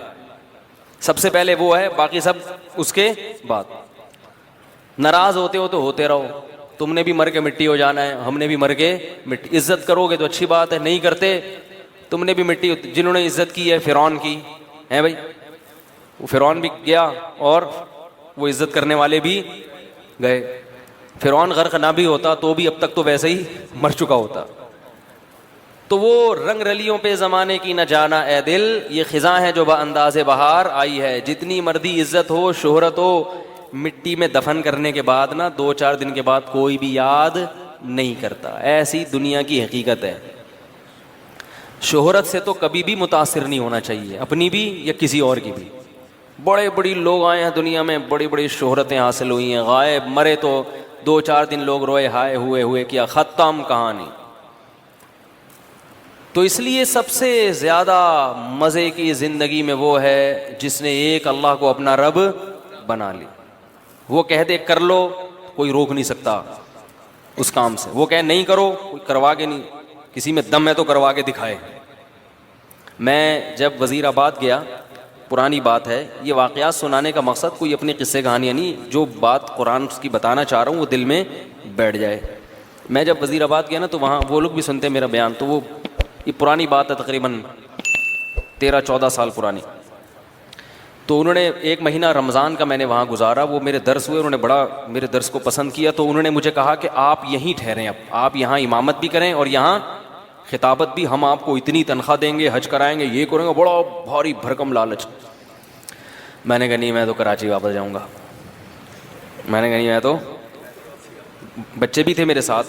سب سے پہلے وہ ہے، باقی سب اس کے بعد. ناراض ہوتے ہو تو ہوتے رہو، تم نے بھی مر کے مٹی ہو جانا ہے، ہم نے بھی مر کے مٹی. عزت کرو گے تو اچھی بات ہے، نہیں کرتے تم نے بھی مٹی. جنہوں نے عزت کی ہے فرعون کی ہے بھائی، وہ فرعون بھی گیا اور وہ عزت کرنے والے بھی گئے. فرعون غرق نہ بھی ہوتا تو بھی اب تک تو ویسے ہی مر چکا ہوتا. تو وہ رنگ رلیوں پہ زمانے کی نہ جانا اے دل، یہ خزاں ہے جو بانداز بہار آئی ہے. جتنی مردی عزت ہو، شہرت ہو، مٹی میں دفن کرنے کے بعد نا 2-4 دن کے بعد کوئی بھی یاد نہیں کرتا. ایسی دنیا کی حقیقت ہے. شہرت سے تو کبھی بھی متاثر نہیں ہونا چاہیے، اپنی بھی یا کسی اور کی بھی. بڑے بڑی لوگ آئے ہیں دنیا میں، بڑی بڑی شہرتیں حاصل ہوئی ہیں، غائب مرے تو 2-4 دن لوگ روئے ہائے ہوئے کیا، ختم کہانی. تو اس لیے سب سے زیادہ مزے کی زندگی میں وہ ہے جس نے ایک اللہ کو اپنا رب بنا لی. وہ کہہ دے کر لو، کوئی روک نہیں سکتا اس کام سے. وہ کہے نہیں کرو، کوئی کروا کے نہیں. کسی میں دم ہے تو کروا کے دکھائے. میں جب وزیر آباد گیا، پرانی بات ہے یہ، واقعات سنانے کا مقصد کوئی اپنی قصے کہانیاں نہیں، جو بات قرآن کی بتانا چاہ رہا ہوں وہ دل میں بیٹھ جائے. میں جب وزیر آباد گیا نا تو وہاں وہ لوگ بھی سنتے میرا بیان. تو وہ یہ پرانی بات ہے، تقریباً 13-14 سال پرانی. تو انہوں نے 1 مہینہ رمضان کا میں نے وہاں گزارا. وہ میرے درس ہوئے، انہوں نے بڑا میرے درس کو پسند کیا. تو انہوں نے مجھے کہا کہ آپ یہیں ٹھہریں، اب آپ یہاں امامت بھی کریں اور یہاں خطابت بھی. ہم آپ کو اتنی تنخواہ دیں گے، حج کرائیں گے، یہ کریں گے. بڑا بھاری بھرکم لالچ. میں نے کہا نہیں، میں تو کراچی واپس جاؤں گا. میں نے کہا نہیں، میں تو، بچے بھی تھے میرے ساتھ.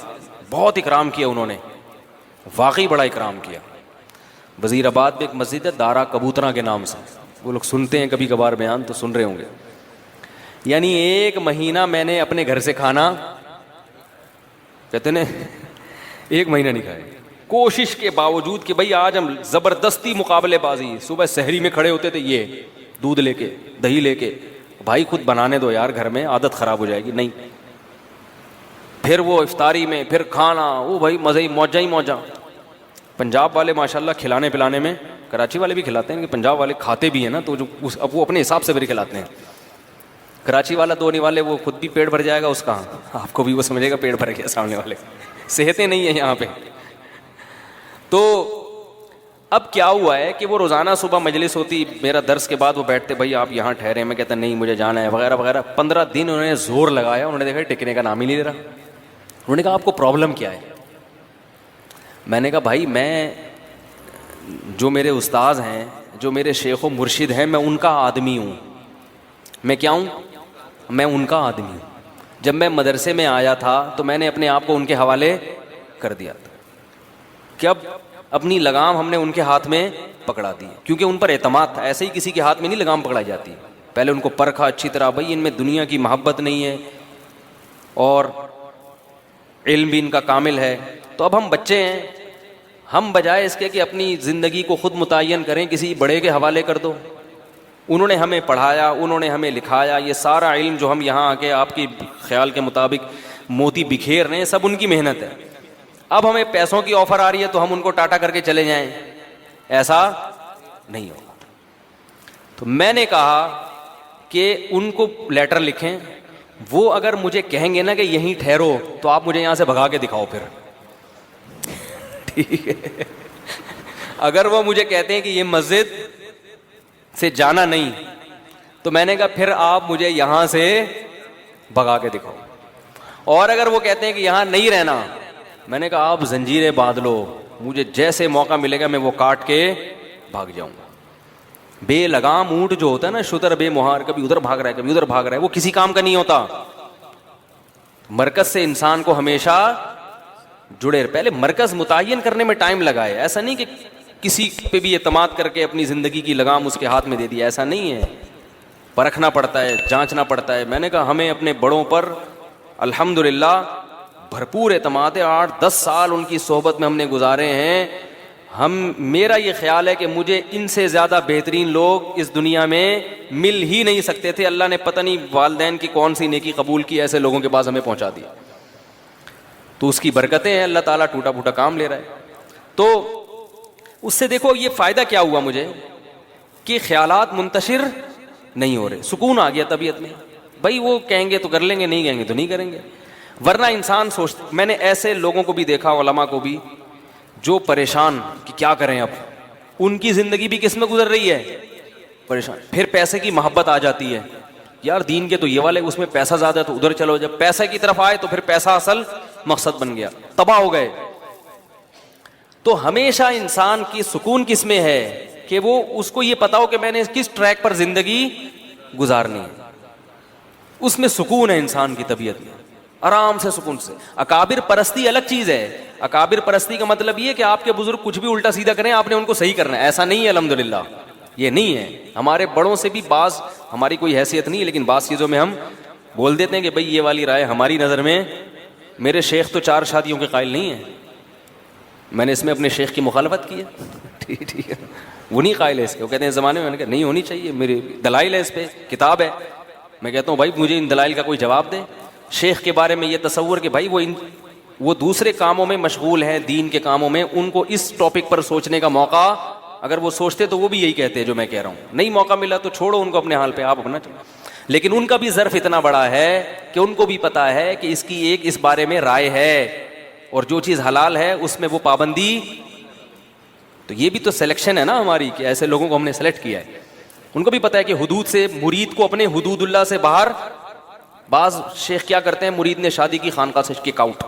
بہت اکرام کیا انہوں نے، واقعی بڑا اکرام کیا. وزیر آباد میں ایک مسجد ہے دارا کبوترا کے نام سے، وہ لوگ سنتے ہیں کبھی کبھار بیان تو سن رہے ہوں گے. یعنی 1 مہینہ میں نے اپنے گھر سے کھانا، کہتے ہیں 1 مہینہ نہیں کھایا، کوشش کے باوجود کہ بھائی آج ہم زبردستی مقابلے بازی. صبح سحری میں کھڑے ہوتے تھے، یہ دودھ لے کے، دہی لے کے، بھائی خود بنانے دو یار گھر میں، عادت خراب ہو جائے گی. نہیں، پھر وہ افطاری میں پھر کھانا، وہ بھائی مزے ہی موجہ ہی موجہ. پنجاب والے ماشاءاللہ کھلانے پلانے میں، کراچی والے بھی کھلاتے ہیں، کہ پنجاب والے کھاتے بھی ہیں نا، تو جو اب وہ اپنے حساب سے بھی کھلاتے ہیں. کراچی والا دونی والے وہ خود بھی پیٹ بھر جائے گا اس کا، آپ کو بھی وہ سمجھے گا پیٹ بھر گیا سامنے والے. صحتیں نہیں ہیں یہاں پہ. تو اب کیا ہوا ہے کہ وہ روزانہ صبح مجلس ہوتی، میرا درس کے بعد وہ بیٹھتے، بھائی آپ یہاں ٹھہرے. میں کہتا نہیں مجھے جانا ہے وغیرہ وغیرہ. 15 دن انہوں نے زور لگایا، انہوں نے دیکھا ٹکنے کا نام ہی نہیں لے رہا. انہوں نے کہا آپ کو پرابلم کیا ہے؟ میں نے کہا بھائی میں، جو میرے استاذ ہیں، جو میرے شیخ و مرشد ہیں، میں ان کا آدمی ہوں. میں کیا ہوں؟ میں ان کا آدمی ہوں. جب میں مدرسے میں آیا تھا تو میں نے اپنے آپ کو ان کے حوالے کر دیا تھا کہ اب اپنی لگام ہم نے ان کے ہاتھ میں پکڑا دی، کیونکہ ان پر اعتماد تھا. ایسے ہی کسی کے ہاتھ میں نہیں لگام پکڑائی جاتی. پہلے ان کو پرکھا اچھی طرح، بھائی ان میں دنیا کی محبت نہیں ہے اور علم بھی ان کا کامل ہے. تو اب ہم بچے ہیں، ہم بجائے اس کے کہ اپنی زندگی کو خود متعین کریں، کسی بڑے کے حوالے کر دو. انہوں نے ہمیں پڑھایا، انہوں نے ہمیں لکھایا. یہ سارا علم جو ہم یہاں آ کے آپ کی خیال کے مطابق موتی بکھیر رہے ہیں، سب ان کی محنت ہے. اب ہمیں پیسوں کی آفر آ رہی ہے تو ہم ان کو ٹاٹا کر کے چلے جائیں، ایسا نہیں ہوگا. تو میں نے کہا کہ ان کو لیٹر لکھیں، وہ اگر مجھے کہیں گے نا کہ یہیں ٹھہرو تو آپ مجھے یہاں سے بھگا کے دکھاؤ پھر. ٹھیک ہے، اگر وہ مجھے کہتے ہیں کہ یہ مسجد سے جانا نہیں، تو میں نے کہا پھر آپ مجھے یہاں سے بھگا کے دکھاؤ. اور اگر وہ کہتے ہیں کہ یہاں نہیں رہنا، میں نے کہا آپ زنجیریں باندھ لو، مجھے جیسے موقع ملے گا میں وہ کاٹ کے بھاگ جاؤں گا. بے لگام اونٹ جو ہوتا ہے نا، شتر بے مہار، کبھی ادھر بھاگ رہا ہے کبھی ادھر بھاگ رہا ہے، وہ کسی کام کا نہیں ہوتا. مرکز سے انسان کو ہمیشہ جڑے. پہلے مرکز متعین کرنے میں ٹائم لگائے، ایسا نہیں کہ کسی پہ بھی اعتماد کر کے اپنی زندگی کی لگام اس کے ہاتھ میں دے دی، ایسا نہیں ہے. پرکھنا پڑتا ہے, جانچنا پڑتا ہے. میں نے کہا ہمیں اپنے بڑوں پر الحمدللہ بھرپور اعتماد ہے. 8-10 سال ان کی صحبت میں ہم نے گزارے ہیں. میرا یہ خیال ہے کہ مجھے ان سے زیادہ بہترین لوگ اس دنیا میں مل ہی نہیں سکتے تھے. اللہ نے پتہ نہیں والدین کی کون سی نیکی قبول کی, ایسے لوگوں کے پاس ہمیں پہنچا دیا. تو اس کی برکتیں ہیں, اللہ تعالیٰ ٹوٹا پھوٹا کام لے رہا ہے. تو اس سے دیکھو یہ فائدہ کیا ہوا مجھے کہ خیالات منتشر نہیں ہو رہے, سکون آ گیا طبیعت میں. بھائی وہ کہیں گے تو کر لیں گے, نہیں کہیں گے تو نہیں کریں گے. ورنہ انسان سوچتا, میں نے ایسے لوگوں کو بھی دیکھا, علماء کو بھی, جو پریشان کہ کیا کریں اب, ان کی زندگی بھی کس میں گزر رہی ہے, پریشان. پھر پیسے کی محبت آ جاتی ہے, یار دین کے تو یہ والے, اس میں پیسہ زیادہ ہے تو ادھر چلو. جب پیسے کی طرف آئے تو پھر پیسہ اصل مقصد بن گیا, تباہ ہو گئے. تو ہمیشہ انسان کی سکون کس میں ہے کہ وہ اس کو یہ پتا ہو کہ میں نے کس ٹریک پر زندگی گزارنی ہے. اس میں سکون ہے انسان کی طبیعت میں, آرام سے سکون سے. اکابر پرستی الگ چیز ہے. اکابر پرستی کا مطلب یہ کہ آپ کے بزرگ کچھ بھی الٹا سیدھا کریں آپ نے ان کو صحیح کرنا ہے, ایسا نہیں ہے. الحمدللہ یہ نہیں ہے. ہمارے بڑوں سے بھی بعض, ہماری کوئی حیثیت نہیں ہے لیکن بعض چیزوں میں ہم بول دیتے ہیں کہ بھئی یہ والی رائے ہماری نظر میں, میرے شیخ تو 4 شادیوں کے قائل نہیں ہیں, میں نے اس میں اپنے شیخ کی مخالفت کی ہے. ٹھیک ہے, وہ نہیں قائل ہے اس کے. وہ کہتے ہیں زمانے میں, میں نے کہا نہیں ہونی چاہیے, میرے دلائل ہے, اس پہ کتاب ہے. میں کہتا ہوں بھائی مجھے ان دلائل کا کوئی جواب دے. شیخ کے بارے میں یہ تصور کہ بھائی وہ دوسرے کاموں میں مشغول ہیں, دین کے کاموں میں, ان کو اس ٹاپک پر سوچنے کا موقع, اگر وہ سوچتے تو وہ بھی یہی کہتے جو میں کہہ رہا ہوں. نہیں موقع ملا تو چھوڑو ان کو اپنے حال پہ, آپ اپنا چلو. لیکن ان کا بھی ظرف اتنا بڑا ہے کہ ان کو بھی پتا ہے کہ اس کی ایک اس بارے میں رائے ہے, اور جو چیز حلال ہے اس میں وہ پابندی. تو یہ بھی تو سلیکشن ہے نا ہماری, کہ ایسے لوگوں کو ہم نے سلیکٹ کیا ہے. ان کو بھی پتا ہے کہ حدود سے, مرید کو اپنے حدود اللہ سے باہر. بعض شیخ کیا کرتے ہیں, مرید نے شادی کی خانقاہ سے کک آؤٹ,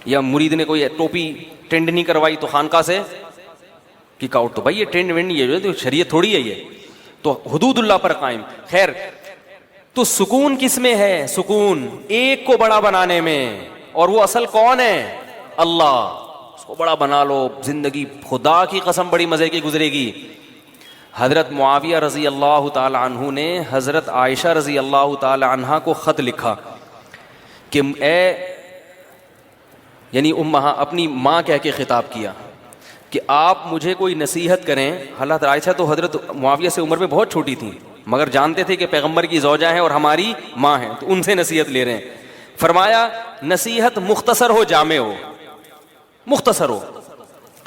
یا مرید نے کوئی ٹوپی ٹرینڈ نہیں کروائی تو خانقاہ سے کک آؤٹ. تو بھائی یہ ٹرینڈ وینڈ یہ جو شریعت تھوڑی ہے, یہ تو حدود اللہ پر قائم. خیر, تو سکون کس میں ہے؟ سکون ایک کو بڑا بنانے میں, اور وہ اصل کون ہے؟ اللہ. اس کو بڑا بنا لو, زندگی خدا کی قسم بڑی مزے کی گزرے گی. حضرت معاویہ رضی اللہ تعالی عنہ نے حضرت عائشہ رضی اللہ تعالی عنہ کو خط لکھا کہ اے, یعنی اپنی ماں کہہ کے خطاب کیا کہ آپ مجھے کوئی نصیحت کریں. حضرت عائشہ تو حضرت معاویہ سے عمر میں بہت چھوٹی تھیں, مگر جانتے تھے کہ پیغمبر کی زوجہ ہیں اور ہماری ماں ہیں, تو ان سے نصیحت لے رہے ہیں. فرمایا نصیحت مختصر ہو, جامع ہو, مختصر ہو.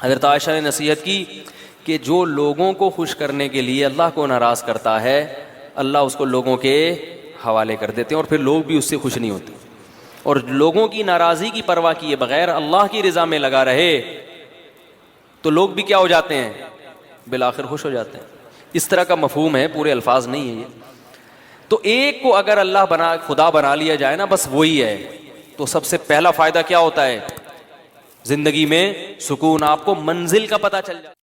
حضرت عائشہ نے نصیحت کی کہ جو لوگوں کو خوش کرنے کے لیے اللہ کو ناراض کرتا ہے, اللہ اس کو لوگوں کے حوالے کر دیتے ہیں, اور پھر لوگ بھی اس سے خوش نہیں ہوتے. اور لوگوں کی ناراضی کی پرواہ کیے بغیر اللہ کی رضا میں لگا رہے تو لوگ بھی کیا ہو جاتے ہیں, بالآخر خوش ہو جاتے ہیں. اس طرح کا مفہوم ہے, پورے الفاظ نہیں ہیں یہ. تو ایک کو اگر اللہ خدا بنا لیا جائے نا, بس وہی ہے, تو سب سے پہلا فائدہ کیا ہوتا ہے, زندگی میں سکون. آپ کو منزل کا پتہ چل جائے.